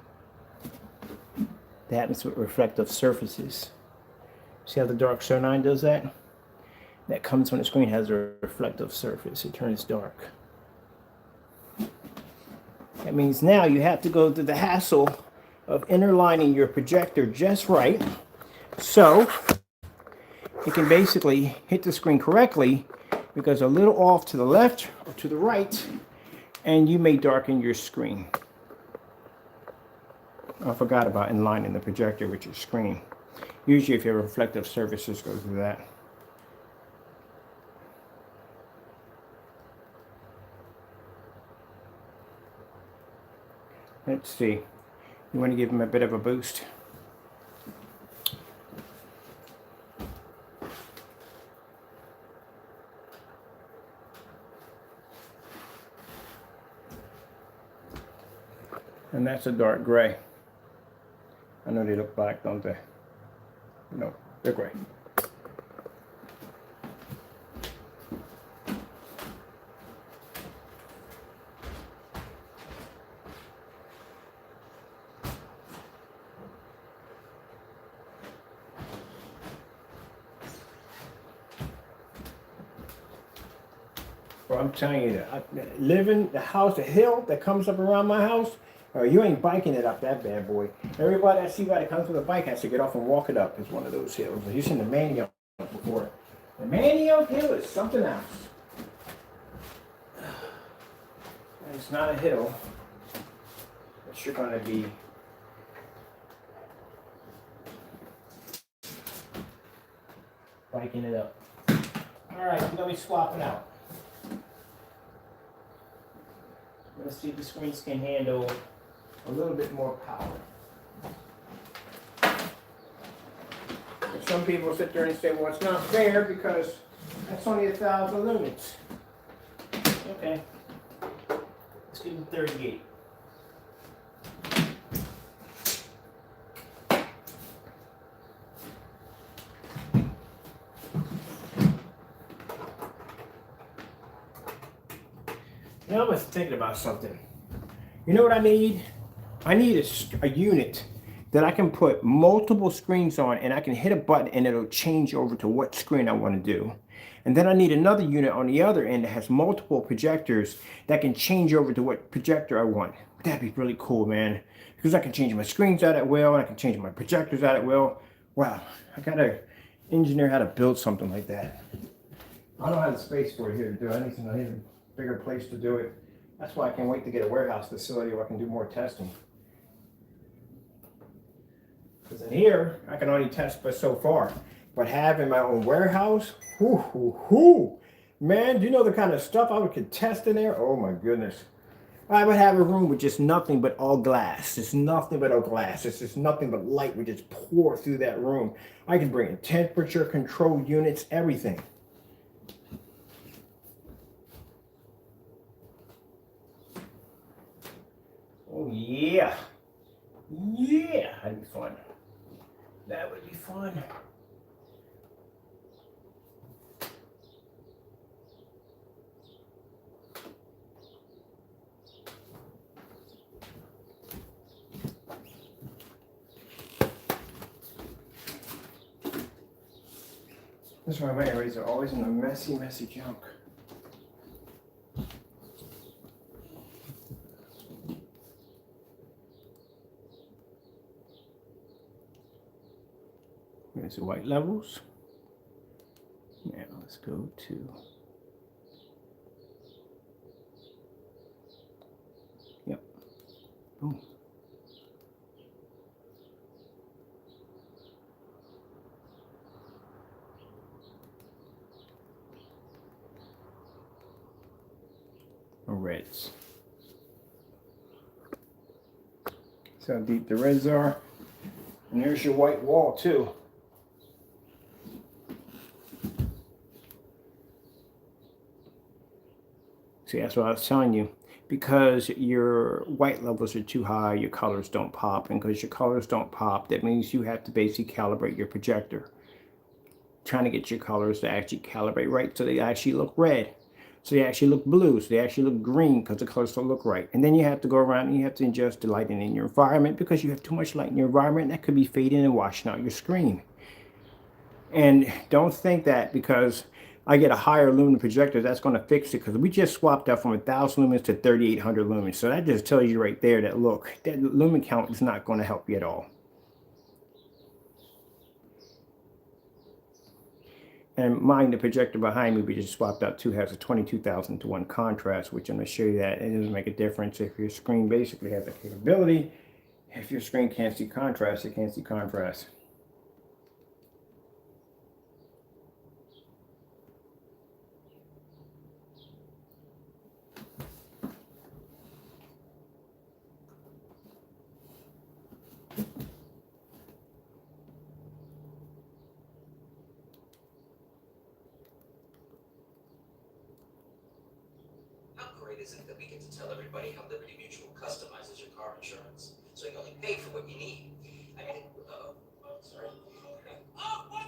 That happens with reflective surfaces. See how the dark cyanide does that? That comes when the screen has a reflective surface. It turns dark. That means now you have to go through the hassle of interlining your projector just right so it can basically hit the screen correctly, because a little off to the left or to the right and you may darken your screen. I forgot about inlining the projector with your screen. Usually if you have reflective surfaces, go through that. Let's see. You want to give them a bit of a boost. And that's a dark gray. I know they look black, don't they? No, they're gray. Well, I'm telling you, living the house, the hill that comes up around my house, you ain't biking it up that bad boy. Everybody I see that comes with a bike has to get off and walk it up. It's one of those hills. You've seen the Manioc before. The Manioc hill is something else. It's not a hill, but you're going to be biking it up. All right, let me swap it out. Let's see if the screens can handle a little bit more power. And some people sit there and say, well, it's not fair because that's only 1,000 lumens. Okay, let's give them 38. Now I was thinking about something. You know what I need? I need a unit that I can put multiple screens on, and I can hit a button and it'll change over to what screen I want to do. And then I need another unit on the other end that has multiple projectors that can change over to what projector I want. That'd be really cool, man. Because I can change my screens out at will, and I can change my projectors out at will. Wow, I gotta engineer how to build something like that. I don't have the space for it here to do anything. I need a bigger place to do it. That's why I can't wait to get a warehouse facility where I can do more testing. Because in here, I can only test but so far. But having my own warehouse, man, do you know the kind of stuff I could test in there? Oh my goodness. I would have a room with just nothing but all glass. Just nothing but all glass. It's just nothing but light would just pour through that room. I can bring in temperature control units, everything. Yeah. Yeah, that'd be fun. That would be fun. That's why my areas are always in the messy, messy junk. There's the white levels. Now let's go to boom. Reds. See how deep the reds are. And there's your white wall too. See, that's what I was telling you. Because your white levels are too high, your colors don't pop. And because your colors don't pop, that means you have to basically calibrate your projector. Trying to get your colors to actually calibrate right so they actually look red. So they actually look blue, so they actually look green because the colors don't look right. And then you have to go around and you have to adjust the lighting in your environment because you have too much light in your environment. That could be fading and washing out your screen. And don't think that because I get a higher lumen projector, that's going to fix it, because we just swapped out from 1,000 lumens to 3,800 lumens. So that just tells you right there that, look, that lumen count is not going to help you at all. And mind, the projector behind me, we just swapped out two, has a 22,000 to 1 contrast, which I'm going to show you that it doesn't make a difference if your screen basically has the capability. If your screen can't see contrast, it can't see contrast. Isn't that we get to tell everybody how Liberty Mutual customizes your car insurance, so you only pay for what you need. I mean, sorry. Oh, what?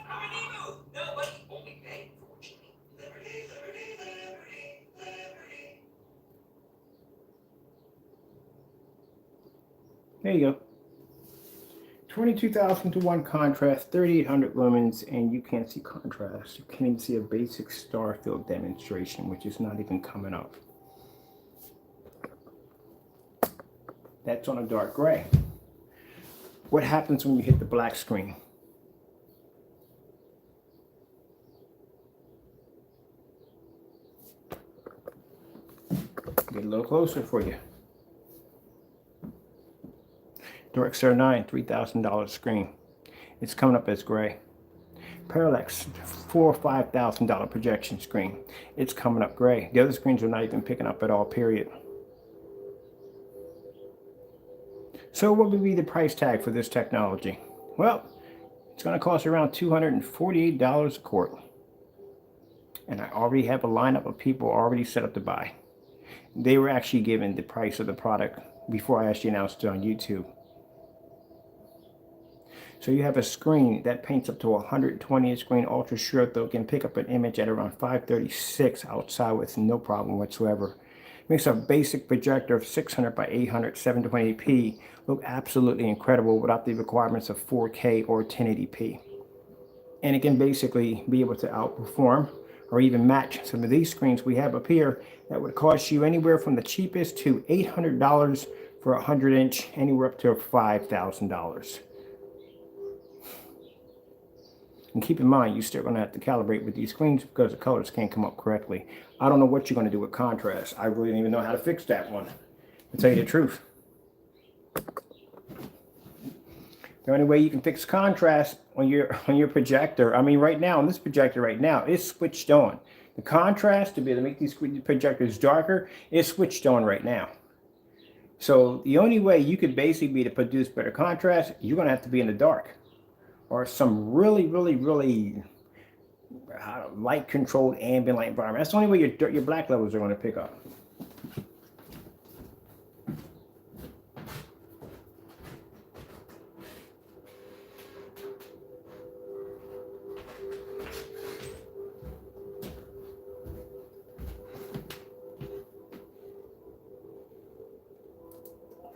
No, buddy, only pay for what you need. Liberty, liberty, liberty, liberty. There you go. 22,000 to 1 contrast, 3,800 lumens, and you can't see contrast. You can't even see a basic star field demonstration, which is not even coming up. That's on a dark gray. What happens when you hit the black screen? Get a little closer for you. Direct 09, $3,000 screen. It's coming up as gray. Parallax, $4,000 or $5,000 projection screen. It's coming up gray. The other screens are not even picking up at all, period. So what would be the price tag for this technology? Well, it's going to cost around $248 a quart. And I already have a lineup of people already set up to buy. They were actually given the price of the product before I actually announced it on YouTube. So you have a screen that paints up to 120 screen, ultra short, though, can pick up an image at around 536 outside with no problem whatsoever. Makes a basic projector of 600 by 800 720p look absolutely incredible without the requirements of 4K or 1080p. And it can basically be able to outperform or even match some of these screens we have up here that would cost you anywhere from the cheapest to $800 for a 100-inch, anywhere up to $5,000. And keep in mind, you're still going to have to calibrate with these screens because the colors can't come up correctly. I don't know what you're going to do with contrast. I really don't even know how to fix that one, to tell you the truth. The only way you can fix contrast on your projector, I mean right now, on this projector right now, it's switched on. The contrast, to be able to make these projectors darker, is switched on right now. So the only way you could basically be to produce better contrast, you're going to have to be in the dark. Or some really light controlled ambient light environment. That's the only way your black levels are going to pick up.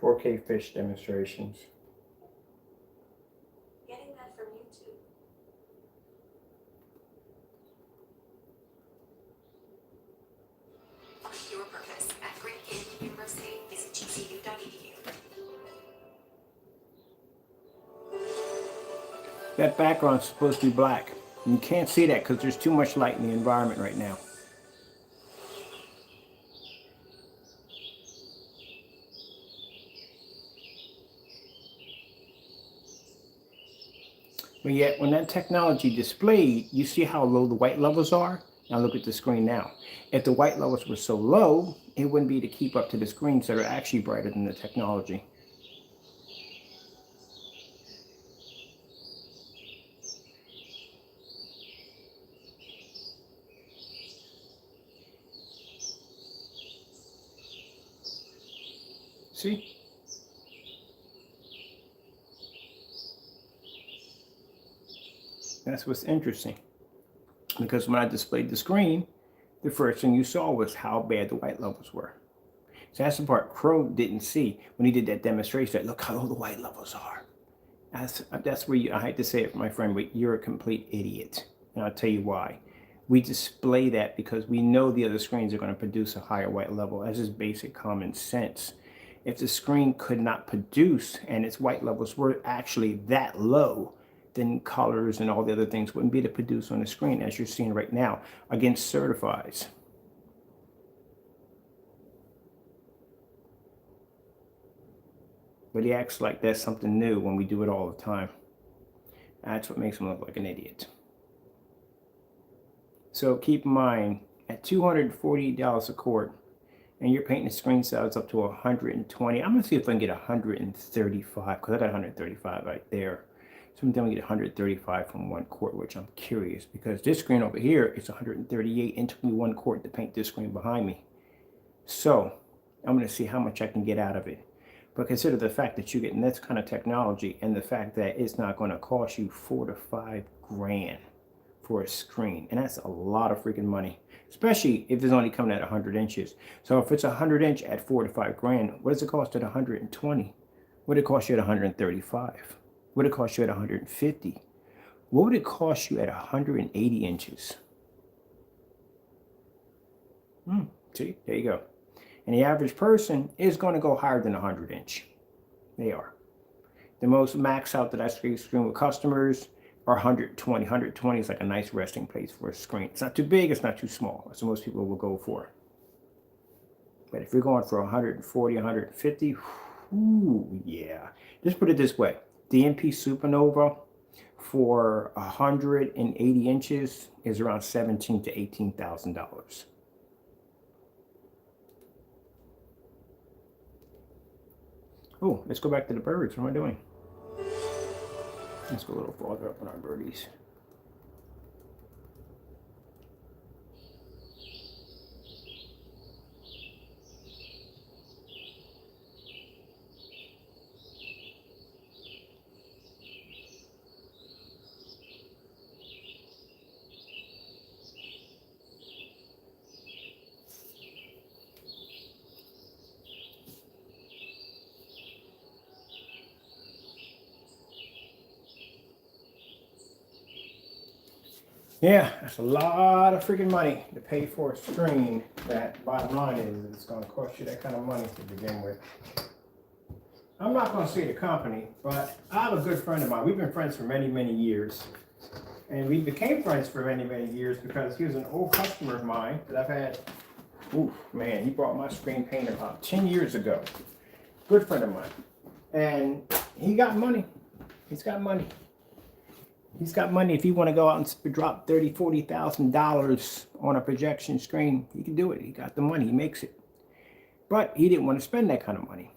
4K fish demonstrations. Getting that from YouTube. Your purpose at Great Canyon University is gcu.edu. That background's supposed to be black. And you can't see that because there's too much light in the environment right now. But yet, when that technology displayed, you see how low the white levels are? Now look at the screen now. If the white levels were so low, it wouldn't be to keep up to the screens that are actually brighter than the technology. See? That's what's interesting. Because when I displayed the screen, the first thing you saw was how bad the white levels were. So that's the part Crow didn't see when he did that demonstration. Look how low the white levels are. That's where I hate to say it, my friend, but you're a complete idiot. And I'll tell you why. We display that because we know the other screens are going to produce a higher white level. That's just basic common sense. If the screen could not produce and its white levels were actually that low, then colors and all the other things wouldn't be to produce on the screen as you're seeing right now against certifies. But he acts like that's something new when we do it all the time. That's what makes him look like an idiot. So keep in mind, at $248 a quart, and you're painting the screen size up to 120. I'm gonna see if I can get 135, because I got 135 right there. Sometimes we get 135 from 1 quart, which I'm curious, because this screen over here is 138 and took me 1 quart to paint this screen behind me. So I'm going to see how much I can get out of it. But consider the fact that you're getting this kind of technology and the fact that it's not going to cost you $4 to $5 grand for a screen. And that's a lot of freaking money, especially if it's only coming at 100 inches. So if it's 100 inch at $4 to $5 grand, what does it cost at 120? What would it cost you at 135? What would it cost you at 150? What would it cost you at 180 inches? See, there you go. And the average person is going to go higher than 100 inch. They are. The most max out that I screen with customers are 120. 120 is like a nice resting place for a screen. It's not too big, it's not too small. That's what most people will go for. But if you're going for 140, 150, ooh, yeah. Just put it this way. The MP Supernova for 180 inches is around $17,000 to $18,000. Oh, let's go back to the birds. What am I doing? Let's go a little farther up on our birdies. Yeah, that's a lot of freaking money to pay for a screen that, bottom line is, it's going to cost you that kind of money to begin with. I'm not going to say the company, but I have a good friend of mine. We've been friends for many, many years. And we became friends for many, many years because he was an old customer of mine that I've had. Ooh, man, he bought my screen paint about 10 years ago. Good friend of mine. And he got money. He's got money. He's got money. If you want to go out and drop $30,000, $40,000 on a projection screen, he can do it. He got the money. He makes it. But he didn't want to spend that kind of money.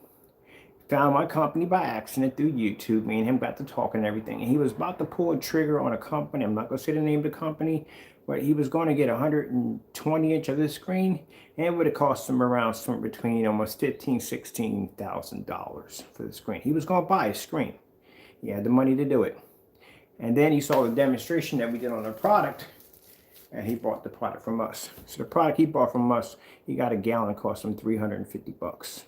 Found my company by accident through YouTube. Me and him got to talking and everything. And he was about to pull a trigger on a company. I'm not going to say the name of the company. But he was going to get 120 inch of this screen. And it would have cost him around somewhere between almost $15,000, $16,000 for the screen. He was going to buy a screen. He had the money to do it. And then he saw the demonstration that we did on the product, and he bought the product from us. So the product he bought from us, he got a gallon, cost him $350.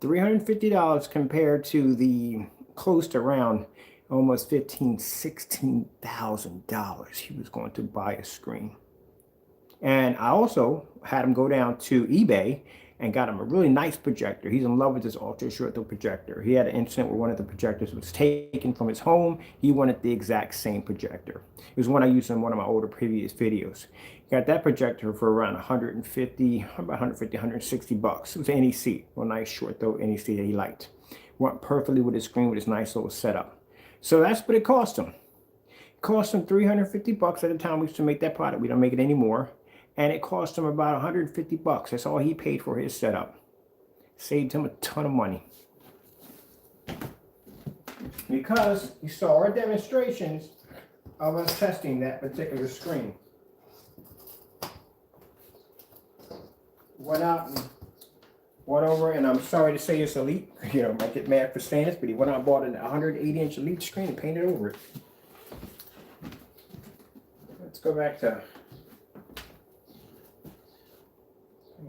$350 compared to the close to around almost $16,000 he was going to buy a screen. And I also had him go down to eBay and got him a really nice projector. He's in love with this ultra short throw projector. He had an incident where one of the projectors was taken from his home. He wanted the exact same projector. It was one I used in one of my older previous videos. Got that projector for around 150, about 150, 160 bucks. It was an NEC, a nice short throw NEC that he liked. Went perfectly with his screen with his nice little setup. So that's what it cost him. It cost him 350 bucks at the time we used to make that product. We don't make it anymore. And it cost him about 150 bucks. That's all he paid for his setup. Saved him a ton of money. Because you saw our demonstrations of us testing that particular screen. Went out and went over, and I'm sorry to say it's Elite. You know, I might get mad for saying this, but he went out and bought an 180-inch Elite screen and painted over it. Let's go back to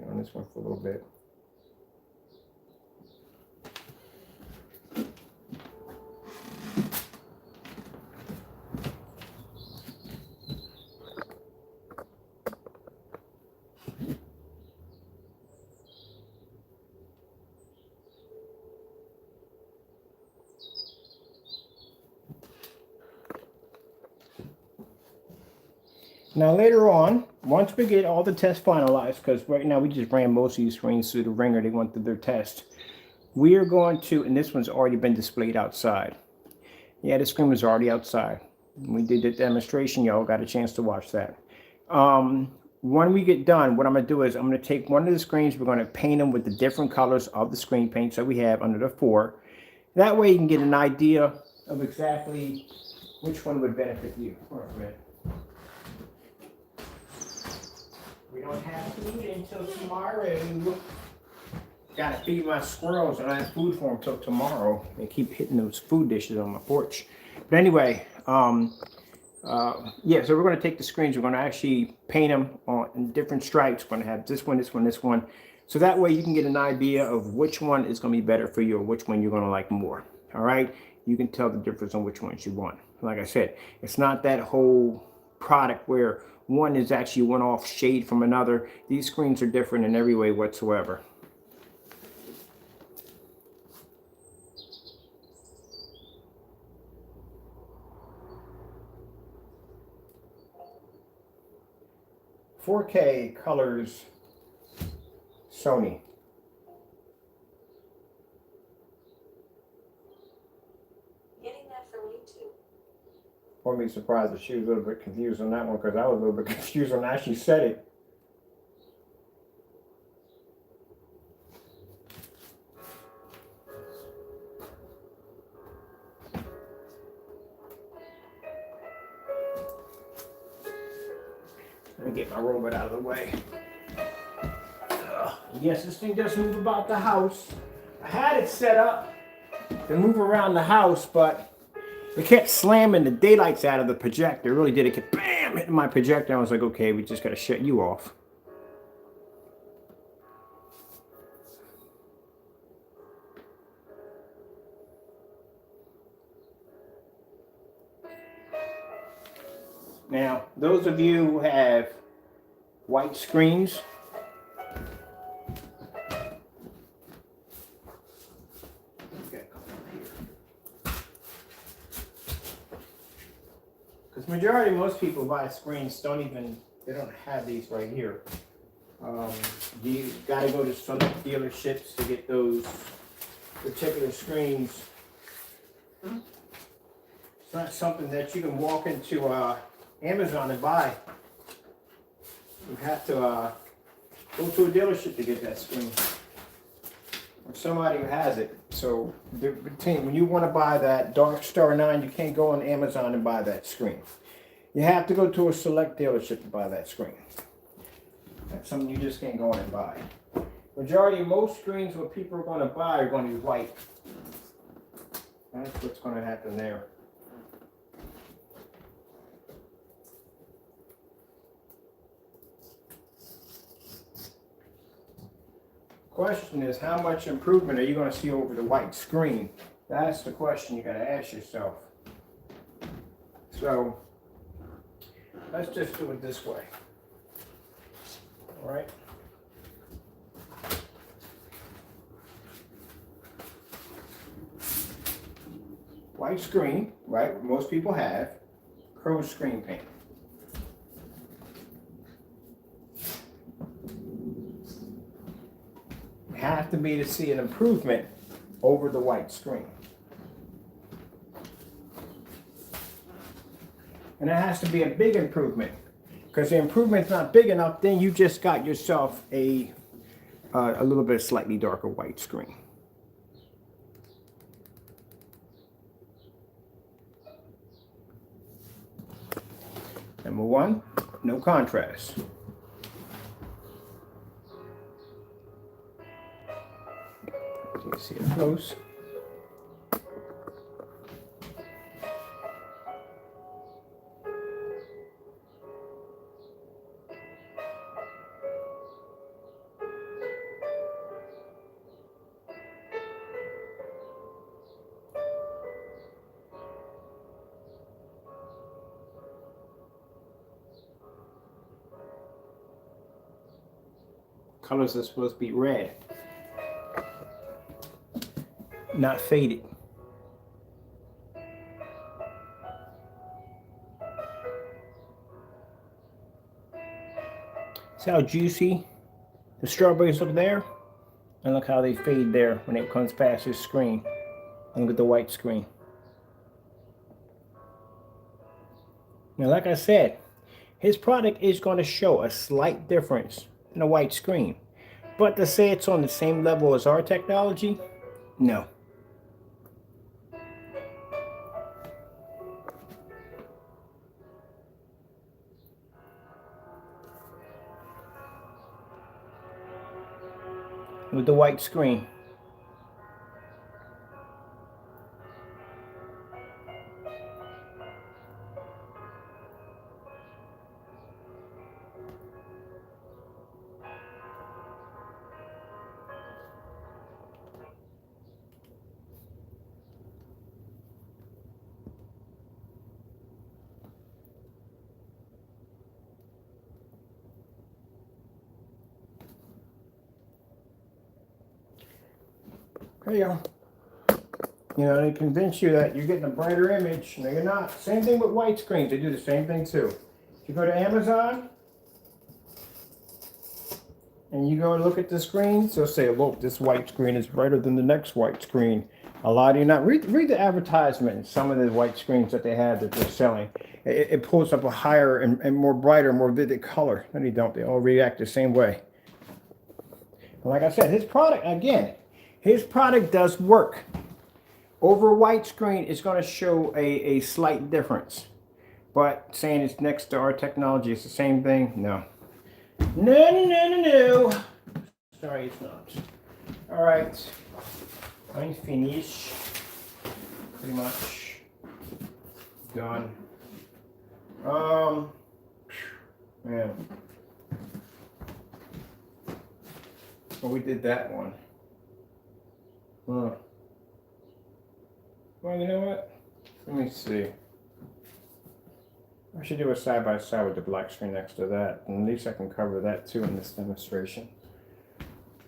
on this one for a little bit. Now later on, once we get all the tests finalized, because right now we just ran most of these screens through the ringer, they went through their test. We are going to, and this one's already been displayed outside. Yeah, the screen was already outside. When we did the demonstration, y'all got a chance to watch that. When we get done, what I'm going to do is I'm going to take one of the screens, we're going to paint them with the different colors of the screen paints that we have under the 4. That way you can get an idea of exactly which one would benefit you. We don't have food until tomorrow. Gotta feed my squirrels, and I have food for them till tomorrow. They keep hitting those food dishes on my porch. But anyway, yeah, so we're gonna take the screens, we're gonna actually paint them in different stripes. We're gonna have this one, this one, this one. So that way you can get an idea of which one is gonna be better for you or which one you're gonna like more. All right, you can tell the difference on which ones you want. Like I said, it's not that whole product where one is actually one off shade from another. These screens are different in every way whatsoever. "4K Colors Sony." Getting that from YouTube. Won't be surprised if she was a little bit confused on that one, because I was a little bit confused on how she said it. Let me get my robot out of the way. Yes, this thing does move about the house. I had it set up to move around the house, but it kept slamming the daylights out of the projector. It really did. It kept bam hitting my projector. I was like, okay, we just got to shut you off. Now, those of you who have white screens, because majority, most people buy screens they don't have these right here. You got to go to some dealerships to get those particular screens. It's not something that you can walk into Amazon and buy. You have to go to a dealership to get that screen, or somebody who has it. So when you want to buy that Dark Star 9, you can't go on Amazon and buy that screen. You have to go to a select dealership to buy that screen. That's something you just can't go in and buy. Majority of most screens, what people are going to buy are going to be white. That's what's going to happen there. question is, how much improvement are you going to see over the white screen? That's the question you got to ask yourself. So let's just do it this way. All right. White screen, right? What most people have. Curved screen paint. Have to be to see an improvement over the white screen. And it has to be a big improvement, because the improvement's not big enough, then you just got yourself a little bit slightly darker white screen. Number one, no contrast. You can see it close. Colors are supposed to be red, not faded. See how juicy the strawberries look there? And look how they fade there when it comes past his screen. And look at the white screen. Now, like I said, his product is going to show a slight difference in the white screen. But to say it's on the same level as our technology, no. With the white screen. There you go. You know, they convince you that you're getting a brighter image. No, you're not. Same thing with white screens. They do the same thing too. If you go to Amazon and you go and look at the screens, they'll say, look, this white screen is brighter than the next white screen. A lot of you not. Read the advertisement. Some of the white screens that they have that they're selling. It pulls up a higher and more brighter, more vivid color. No, they don't. They all react the same way. And like I said, his product, again, his product does work. Over white screen, it's going to show a slight difference. But saying it's next to our technology, it's the same thing? No. No. Sorry, it's not. All right. I'm finished. Pretty much done. Man. Well, we did that one. Huh. Well, you know what? Let me see. I should do a side-by-side with the black screen next to that. And at least I can cover that too in this demonstration.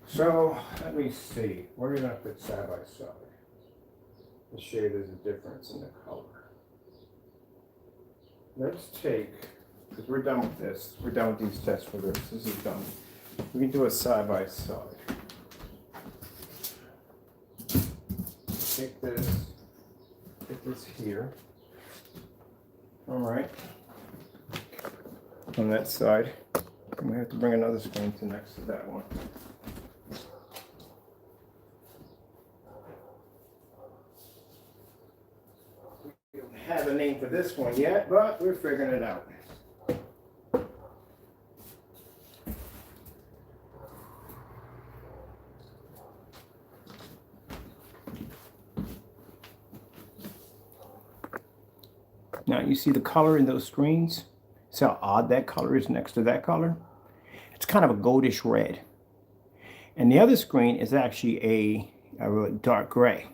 So, let me see. Where are we going to put side-by-side? To show you there's a difference in the color. Let's take, because we're done with this. We're done with these tests for this. This is done. We can do a side-by-side. Take this. Put this here. All right. On that side. And we have to bring another screen to next to that one. We don't have a name for this one yet, but we're figuring it out. Now you see the color in those screens? See how odd that color is next to that color? It's kind of a goldish red. And the other screen is actually a really dark gray.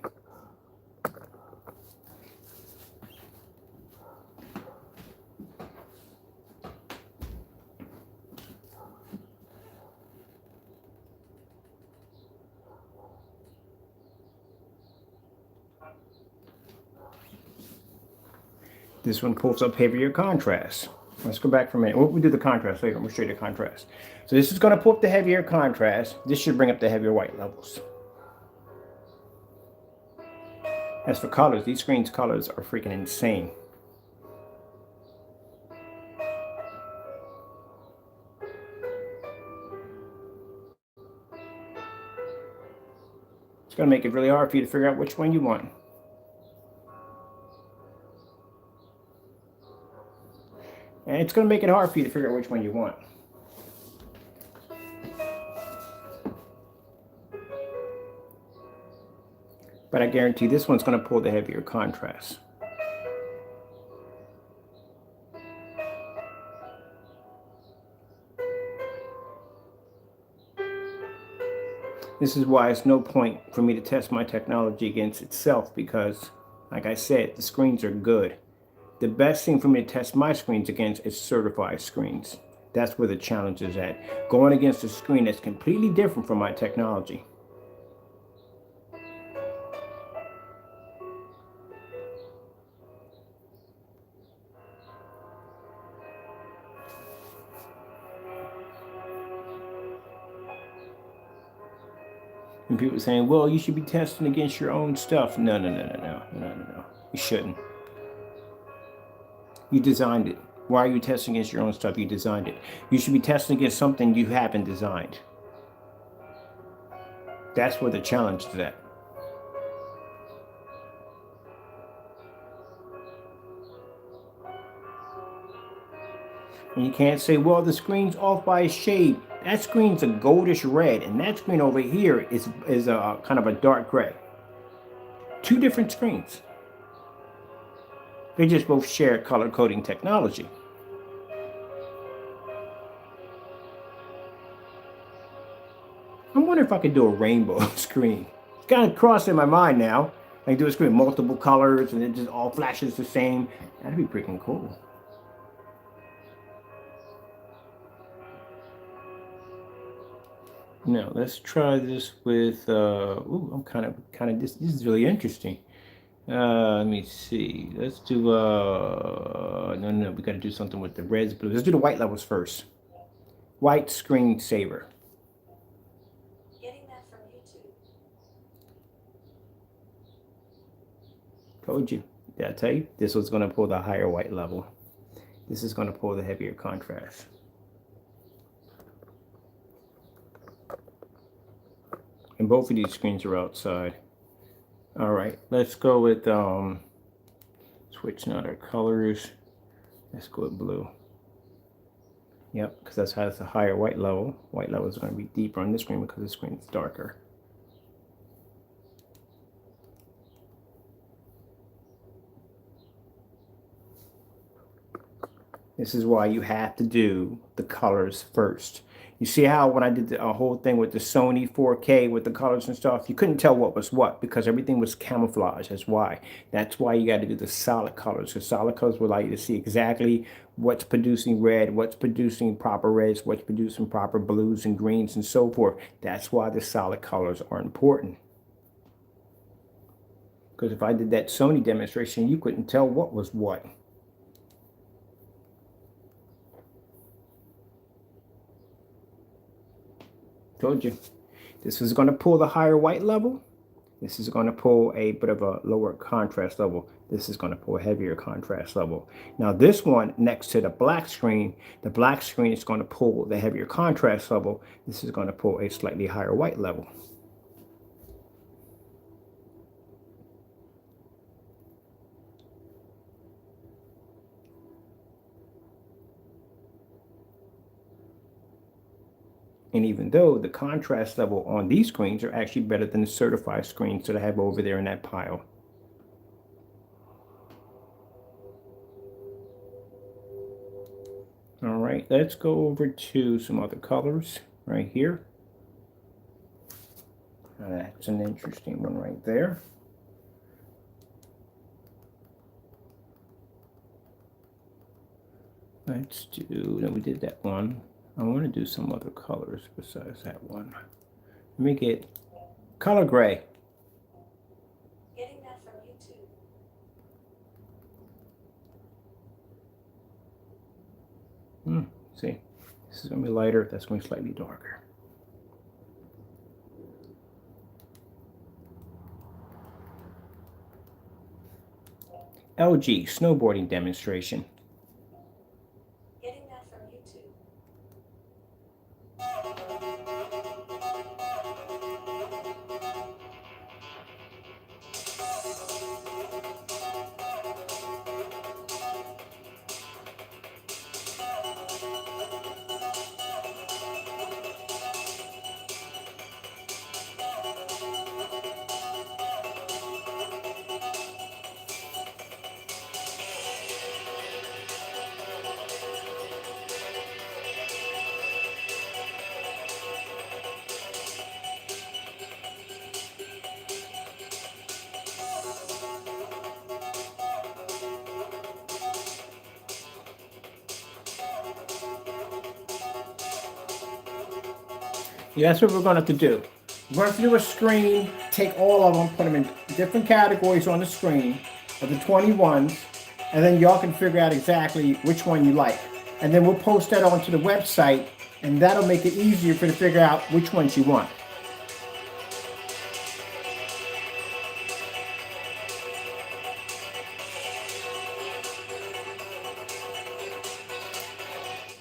This one pulls up heavier contrast. Let's go back for a minute. We'll do the contrast later. We'll show you the contrast. So this is going to pull up the heavier contrast. This should bring up the heavier white levels. As for colors, these screens' colors are freaking insane. It's going to make it really hard for you to figure out which one you want. And it's going to make it hard for you to figure out which one you want. But I guarantee this one's going to pull the heavier contrast. This is why it's no point for me to test my technology against itself because, like I said, the screens are good. The best thing for me to test my screens against is certified screens. That's where the challenge is at. Going against a screen that's completely different from my technology. And people saying, well, you should be testing against your own stuff. No. You shouldn't. You designed it. Why are you testing against your own stuff? You designed it. You should be testing against something you haven't designed. That's where the challenge is at. And you can't say, well, the screen's off by a shade. That screen's a goldish red, and that screen over here is a kind of a dark gray. Two different screens. They just both share color coding technology. I'm wondering if I could do a rainbow screen. It's kind of crossing my mind now. I can do a screen with multiple colors and it just all flashes the same. That'd be freaking cool. Now let's try this with. Ooh, I'm kind of. This is really interesting. Let me see. Let's do. No. We got to do something with the reds, blues. Let's do the white levels first. White screensaver. Getting that from YouTube. Told you. Did I tell you? This was going to pull the higher white level. This is going to pull the heavier contrast. And both of these screens are outside. All right, let's go with switching out our colors. Let's go with blue. Yep, because that has a higher white level. White level is going to be deeper on this screen because the screen is darker. This is why you have to do the colors first. You see how when I did the whole thing with the Sony 4K with the colors and stuff, you couldn't tell what was what because everything was camouflage. That's why. That's why you got to do the solid colors. Because solid colors will allow you to see exactly what's producing red, what's producing proper reds, what's producing proper blues and greens and so forth. That's why the solid colors are important. Because if I did that Sony demonstration, you couldn't tell what was what. Told you. This is going to pull the higher white level. This is going to pull a bit of a lower contrast level. This is going to pull a heavier contrast level. Now this one next to the black screen is going to pull the heavier contrast level. This is going to pull a slightly higher white level. And even though the contrast level on these screens are actually better than the certified screens that I have over there in that pile. All right, let's go over to some other colors right here. That's an interesting one right there. Let's do, no, we did that one. I want to do some other colors besides that one. Let me get color gray. Getting that from YouTube. See, this is going to be lighter. That's going to be slightly darker. LG snowboarding demonstration. Getting that from YouTube. Yeah, that's what we're going to have to do. We're going to have to do a screen, take all of them, put them in different categories on the screen of the 21s, and then y'all can figure out exactly which one you like. And then we'll post that onto the website, and that'll make it easier for you to figure out which ones you want.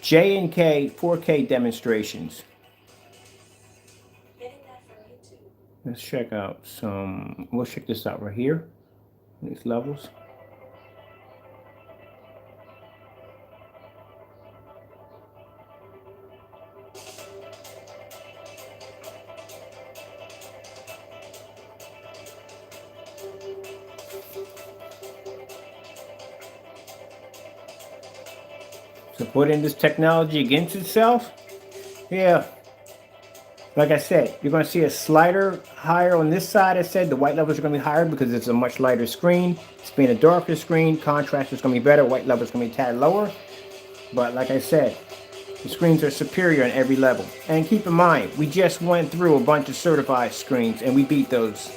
J&K 4K demonstrations. Getting that from YouTube. Let's check out some, we'll check this out right here, these levels. So putting this technology against itself, yeah. Like I said, you're going to see a slider higher on this side. I said the white levels are going to be higher because it's a much lighter screen. It's being a darker screen. Contrast is going to be better. White level is going to be a tad lower. But like I said, the screens are superior on every level. And keep in mind, we just went through a bunch of certified screens and we beat those.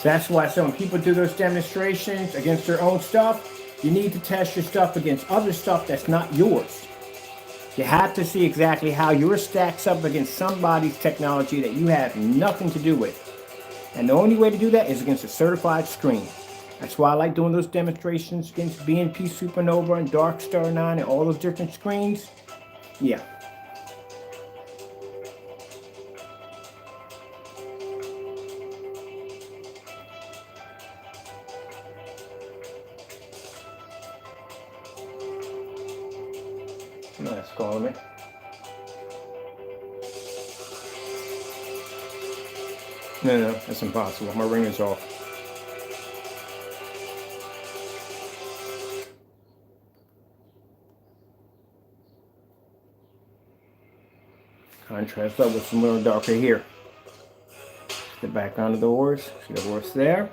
So that's why when people do those demonstrations against their own stuff, you need to test your stuff against other stuff that's not yours. You have to see exactly how yours stacks up against somebody's technology that you have nothing to do with. And the only way to do that is against a certified screen. That's why I like doing those demonstrations against BNP Supernova and Dark Star 9 and all those different screens. Yeah. That's calling it. No, that's impossible. My ring is off. Contrast level is a little darker here. The background of the horse. See the horse there.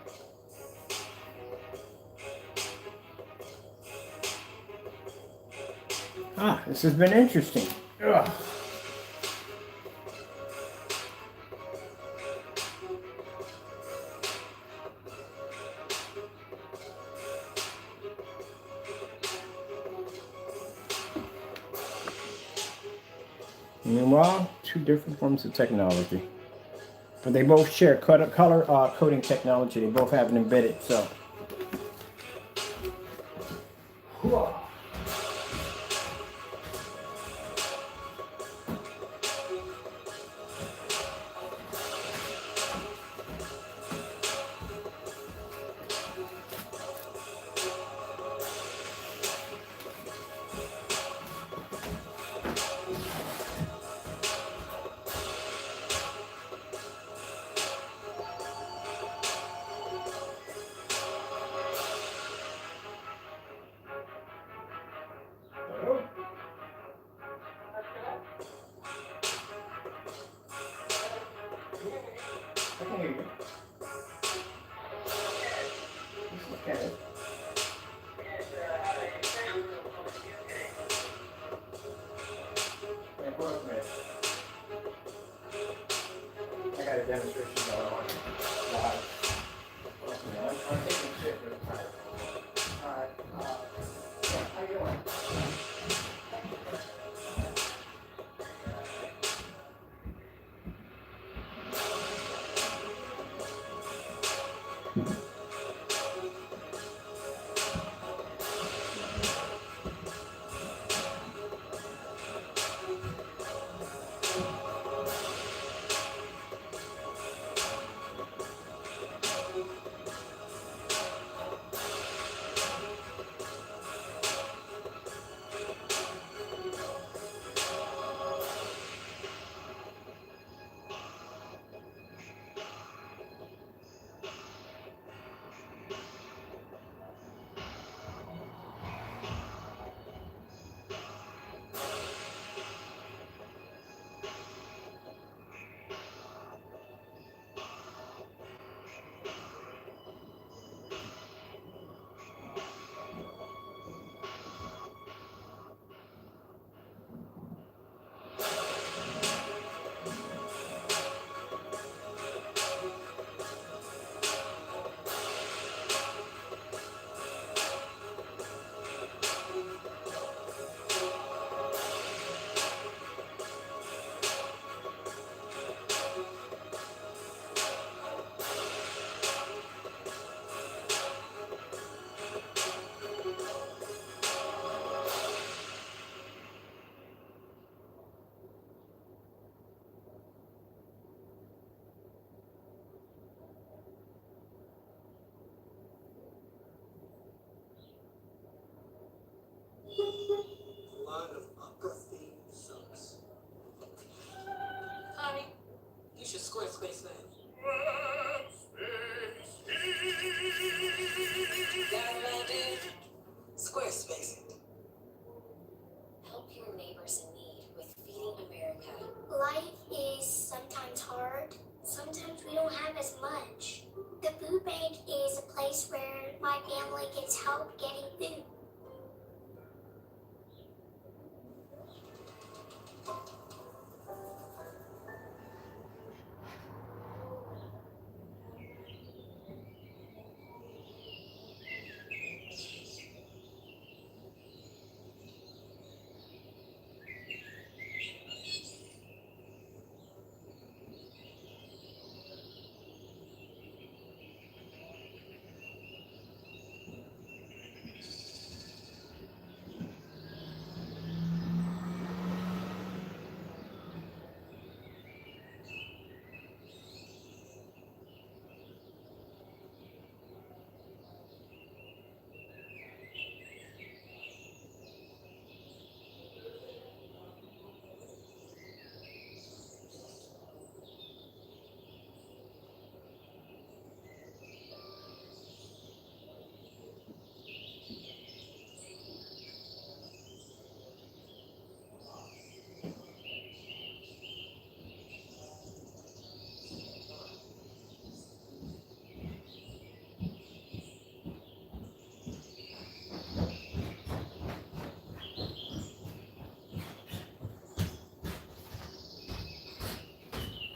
This has been interesting. Ugh. Meanwhile, two different forms of technology. But they both share color coding technology. They both have it embedded, so. Squarespace. Help your neighbors in need with Feeding America. Life is sometimes hard. Sometimes we don't have as much. The food bank is a place where my family gets help getting food.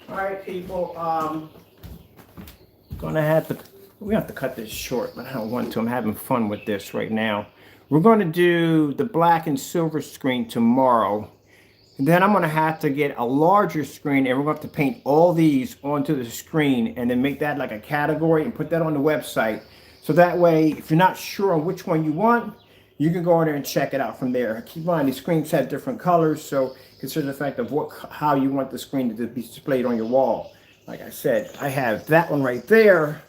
All right, people. We have to cut this short, but I don't want to. I'm having fun with this right now. We're going to do the black and silver screen tomorrow. And then I'm going to have to get a larger screen, and we're going to have to paint all these onto the screen and then make that like a category and put that on the website. So that way, if you're not sure on which one you want, you can go in there and check it out from there. Keep in mind, these screens have different colors, so consider the fact of how you want the screen to be displayed on your wall. Like I said, I have that one right there,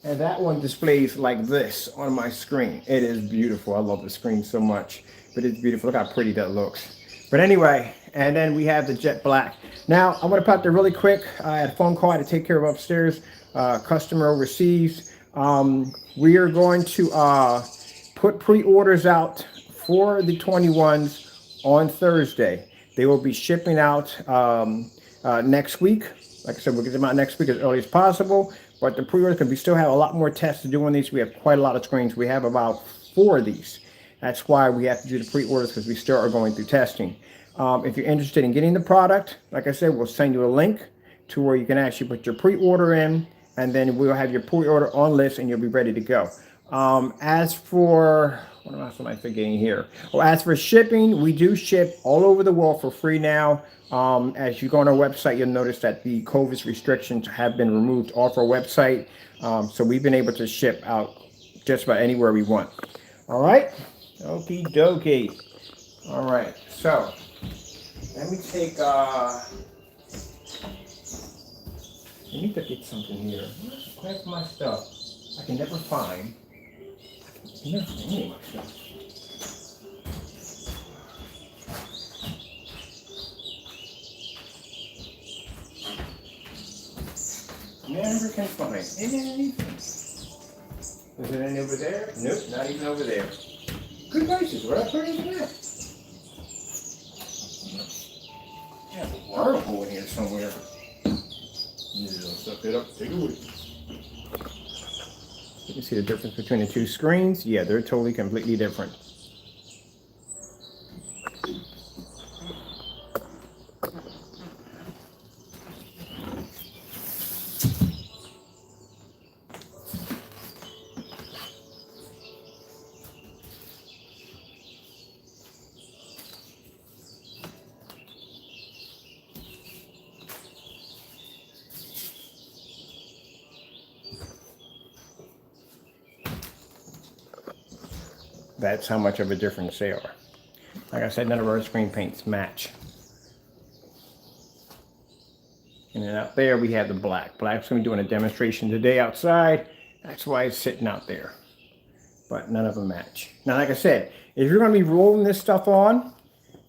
and that one displays like this on my screen. It is beautiful. I love the screen so much, but it's beautiful. Look how pretty that looks. But anyway, and then we have the jet black. Now, I'm going to pop there really quick. I had a phone call I had to take care of upstairs. Customer overseas. We are going to put pre-orders out for the 21s on Thursday. They will be shipping out next week. Like I said, we'll get them out next week as early as possible. But the pre-orders, because we still have a lot more tests to do on these. We have quite a lot of screens. We have about 4 of these. That's why we have to do the pre-orders, because we still are going through testing. If you're interested in getting the product, like I said, we'll send you a link to where you can actually put your pre-order in, and then we'll have your pre-order on list and you'll be ready to go. As for, what else am I forgetting here? Well, as for shipping, we do ship all over the world for free now. As you go on our website, you'll notice that the COVID restrictions have been removed off our website. So we've been able to ship out just about anywhere we want. All right. Okie dokie. All right. So let me take, let me look at something here. Where's my stuff? I can never find. I can never find any of my stuff. Never can find anything. Is it any over there? Nope, not even over there. Good gracious, where I put it in there? I have a wormhole in here somewhere. Suck it up, take it away. You can see the difference between the two screens. Yeah, they're totally completely different. That's how much of a difference they are. Like I said, none of our screen paints match. And then out there we have the black. Black's going to be doing a demonstration today outside. That's why it's sitting out there. But none of them match. Now, like I said, if you're going to be rolling this stuff on,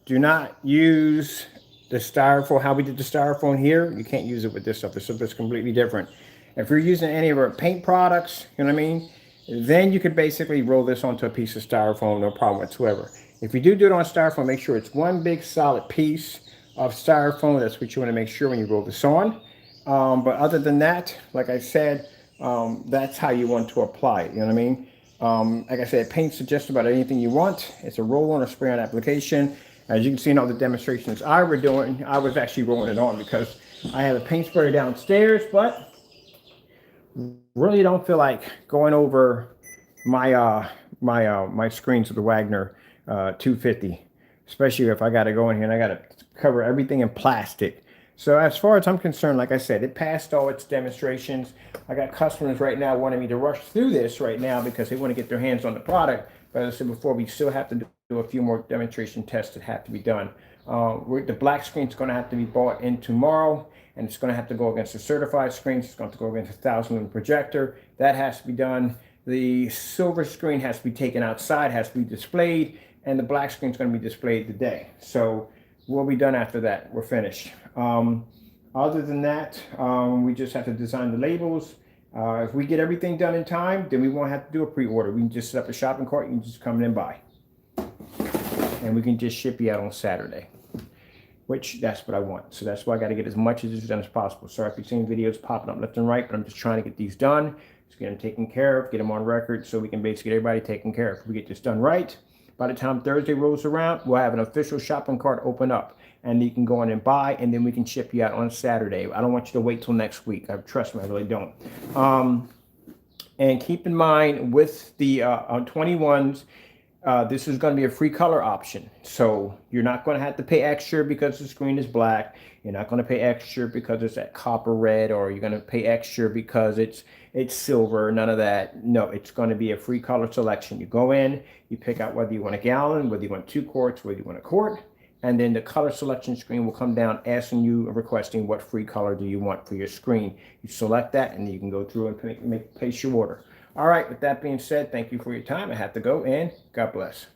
do not use the styrofoam, how we did the styrofoam here. You can't use it with this stuff. This stuff is completely different. If you're using any of our paint products, you know what I mean? Then you could basically roll this onto a piece of styrofoam, no problem whatsoever. If you do it on styrofoam, make sure it's one big solid piece of styrofoam. That's what you want to make sure when you roll this on. But other than that, like I said, that's how you want to apply it. You know what I mean? Like I said, it paints to just about anything you want. It's a roll-on or spray-on application. As you can see in all the demonstrations I was doing, I was actually rolling it on because I have a paint sprayer downstairs, but really don't feel like going over my my screens with the Wagner 250, especially if I got to go in here and I got to cover everything in plastic. So as far as I'm concerned, like I said, it passed all its demonstrations. I got customers right now wanting me to rush through this right now because they want to get their hands on the product. But as I said before, we still have to do a few more demonstration tests that have to be done. The black screen is going to have to be bought in tomorrow, and it's going to have to go against the certified screens. It's going to go against a 1,000 projector. That has to be done. The silver screen has to be taken outside, has to be displayed, and the black screen is going to be displayed today. So we'll be done after that. We're finished. Other than that, we just have to design the labels. If we get everything done in time, then we won't have to do a pre-order. We can just set up a shopping cart. You can just come in and buy. And we can just ship you out on Saturday, which that's what I want. So that's why I got to get as much of this done as possible. Sorry if you're seeing videos popping up left and right, but I'm just trying to get these done. Just get them taken care of, get them on record so we can basically get everybody taken care of. If we get this done right, by the time Thursday rolls around, we'll have an official shopping cart open up. And you can go in and buy, and then we can ship you out on Saturday. I don't want you to wait till next week. Trust me, I really don't. And keep in mind with the 21s, this is going to be a free color option. So you're not going to have to pay extra because the screen is black. You're not going to pay extra because it's that copper red, or you're going to pay extra because it's silver. None of that. No, it's going to be a free color selection. You go in, you pick out whether you want a gallon, whether you want 2 quarts, whether you want a quart. And then the color selection screen will come down asking you, requesting what free color do you want for your screen. You select that and you can go through and place your order. All right, with that being said, thank you for your time. I have to go, and God bless.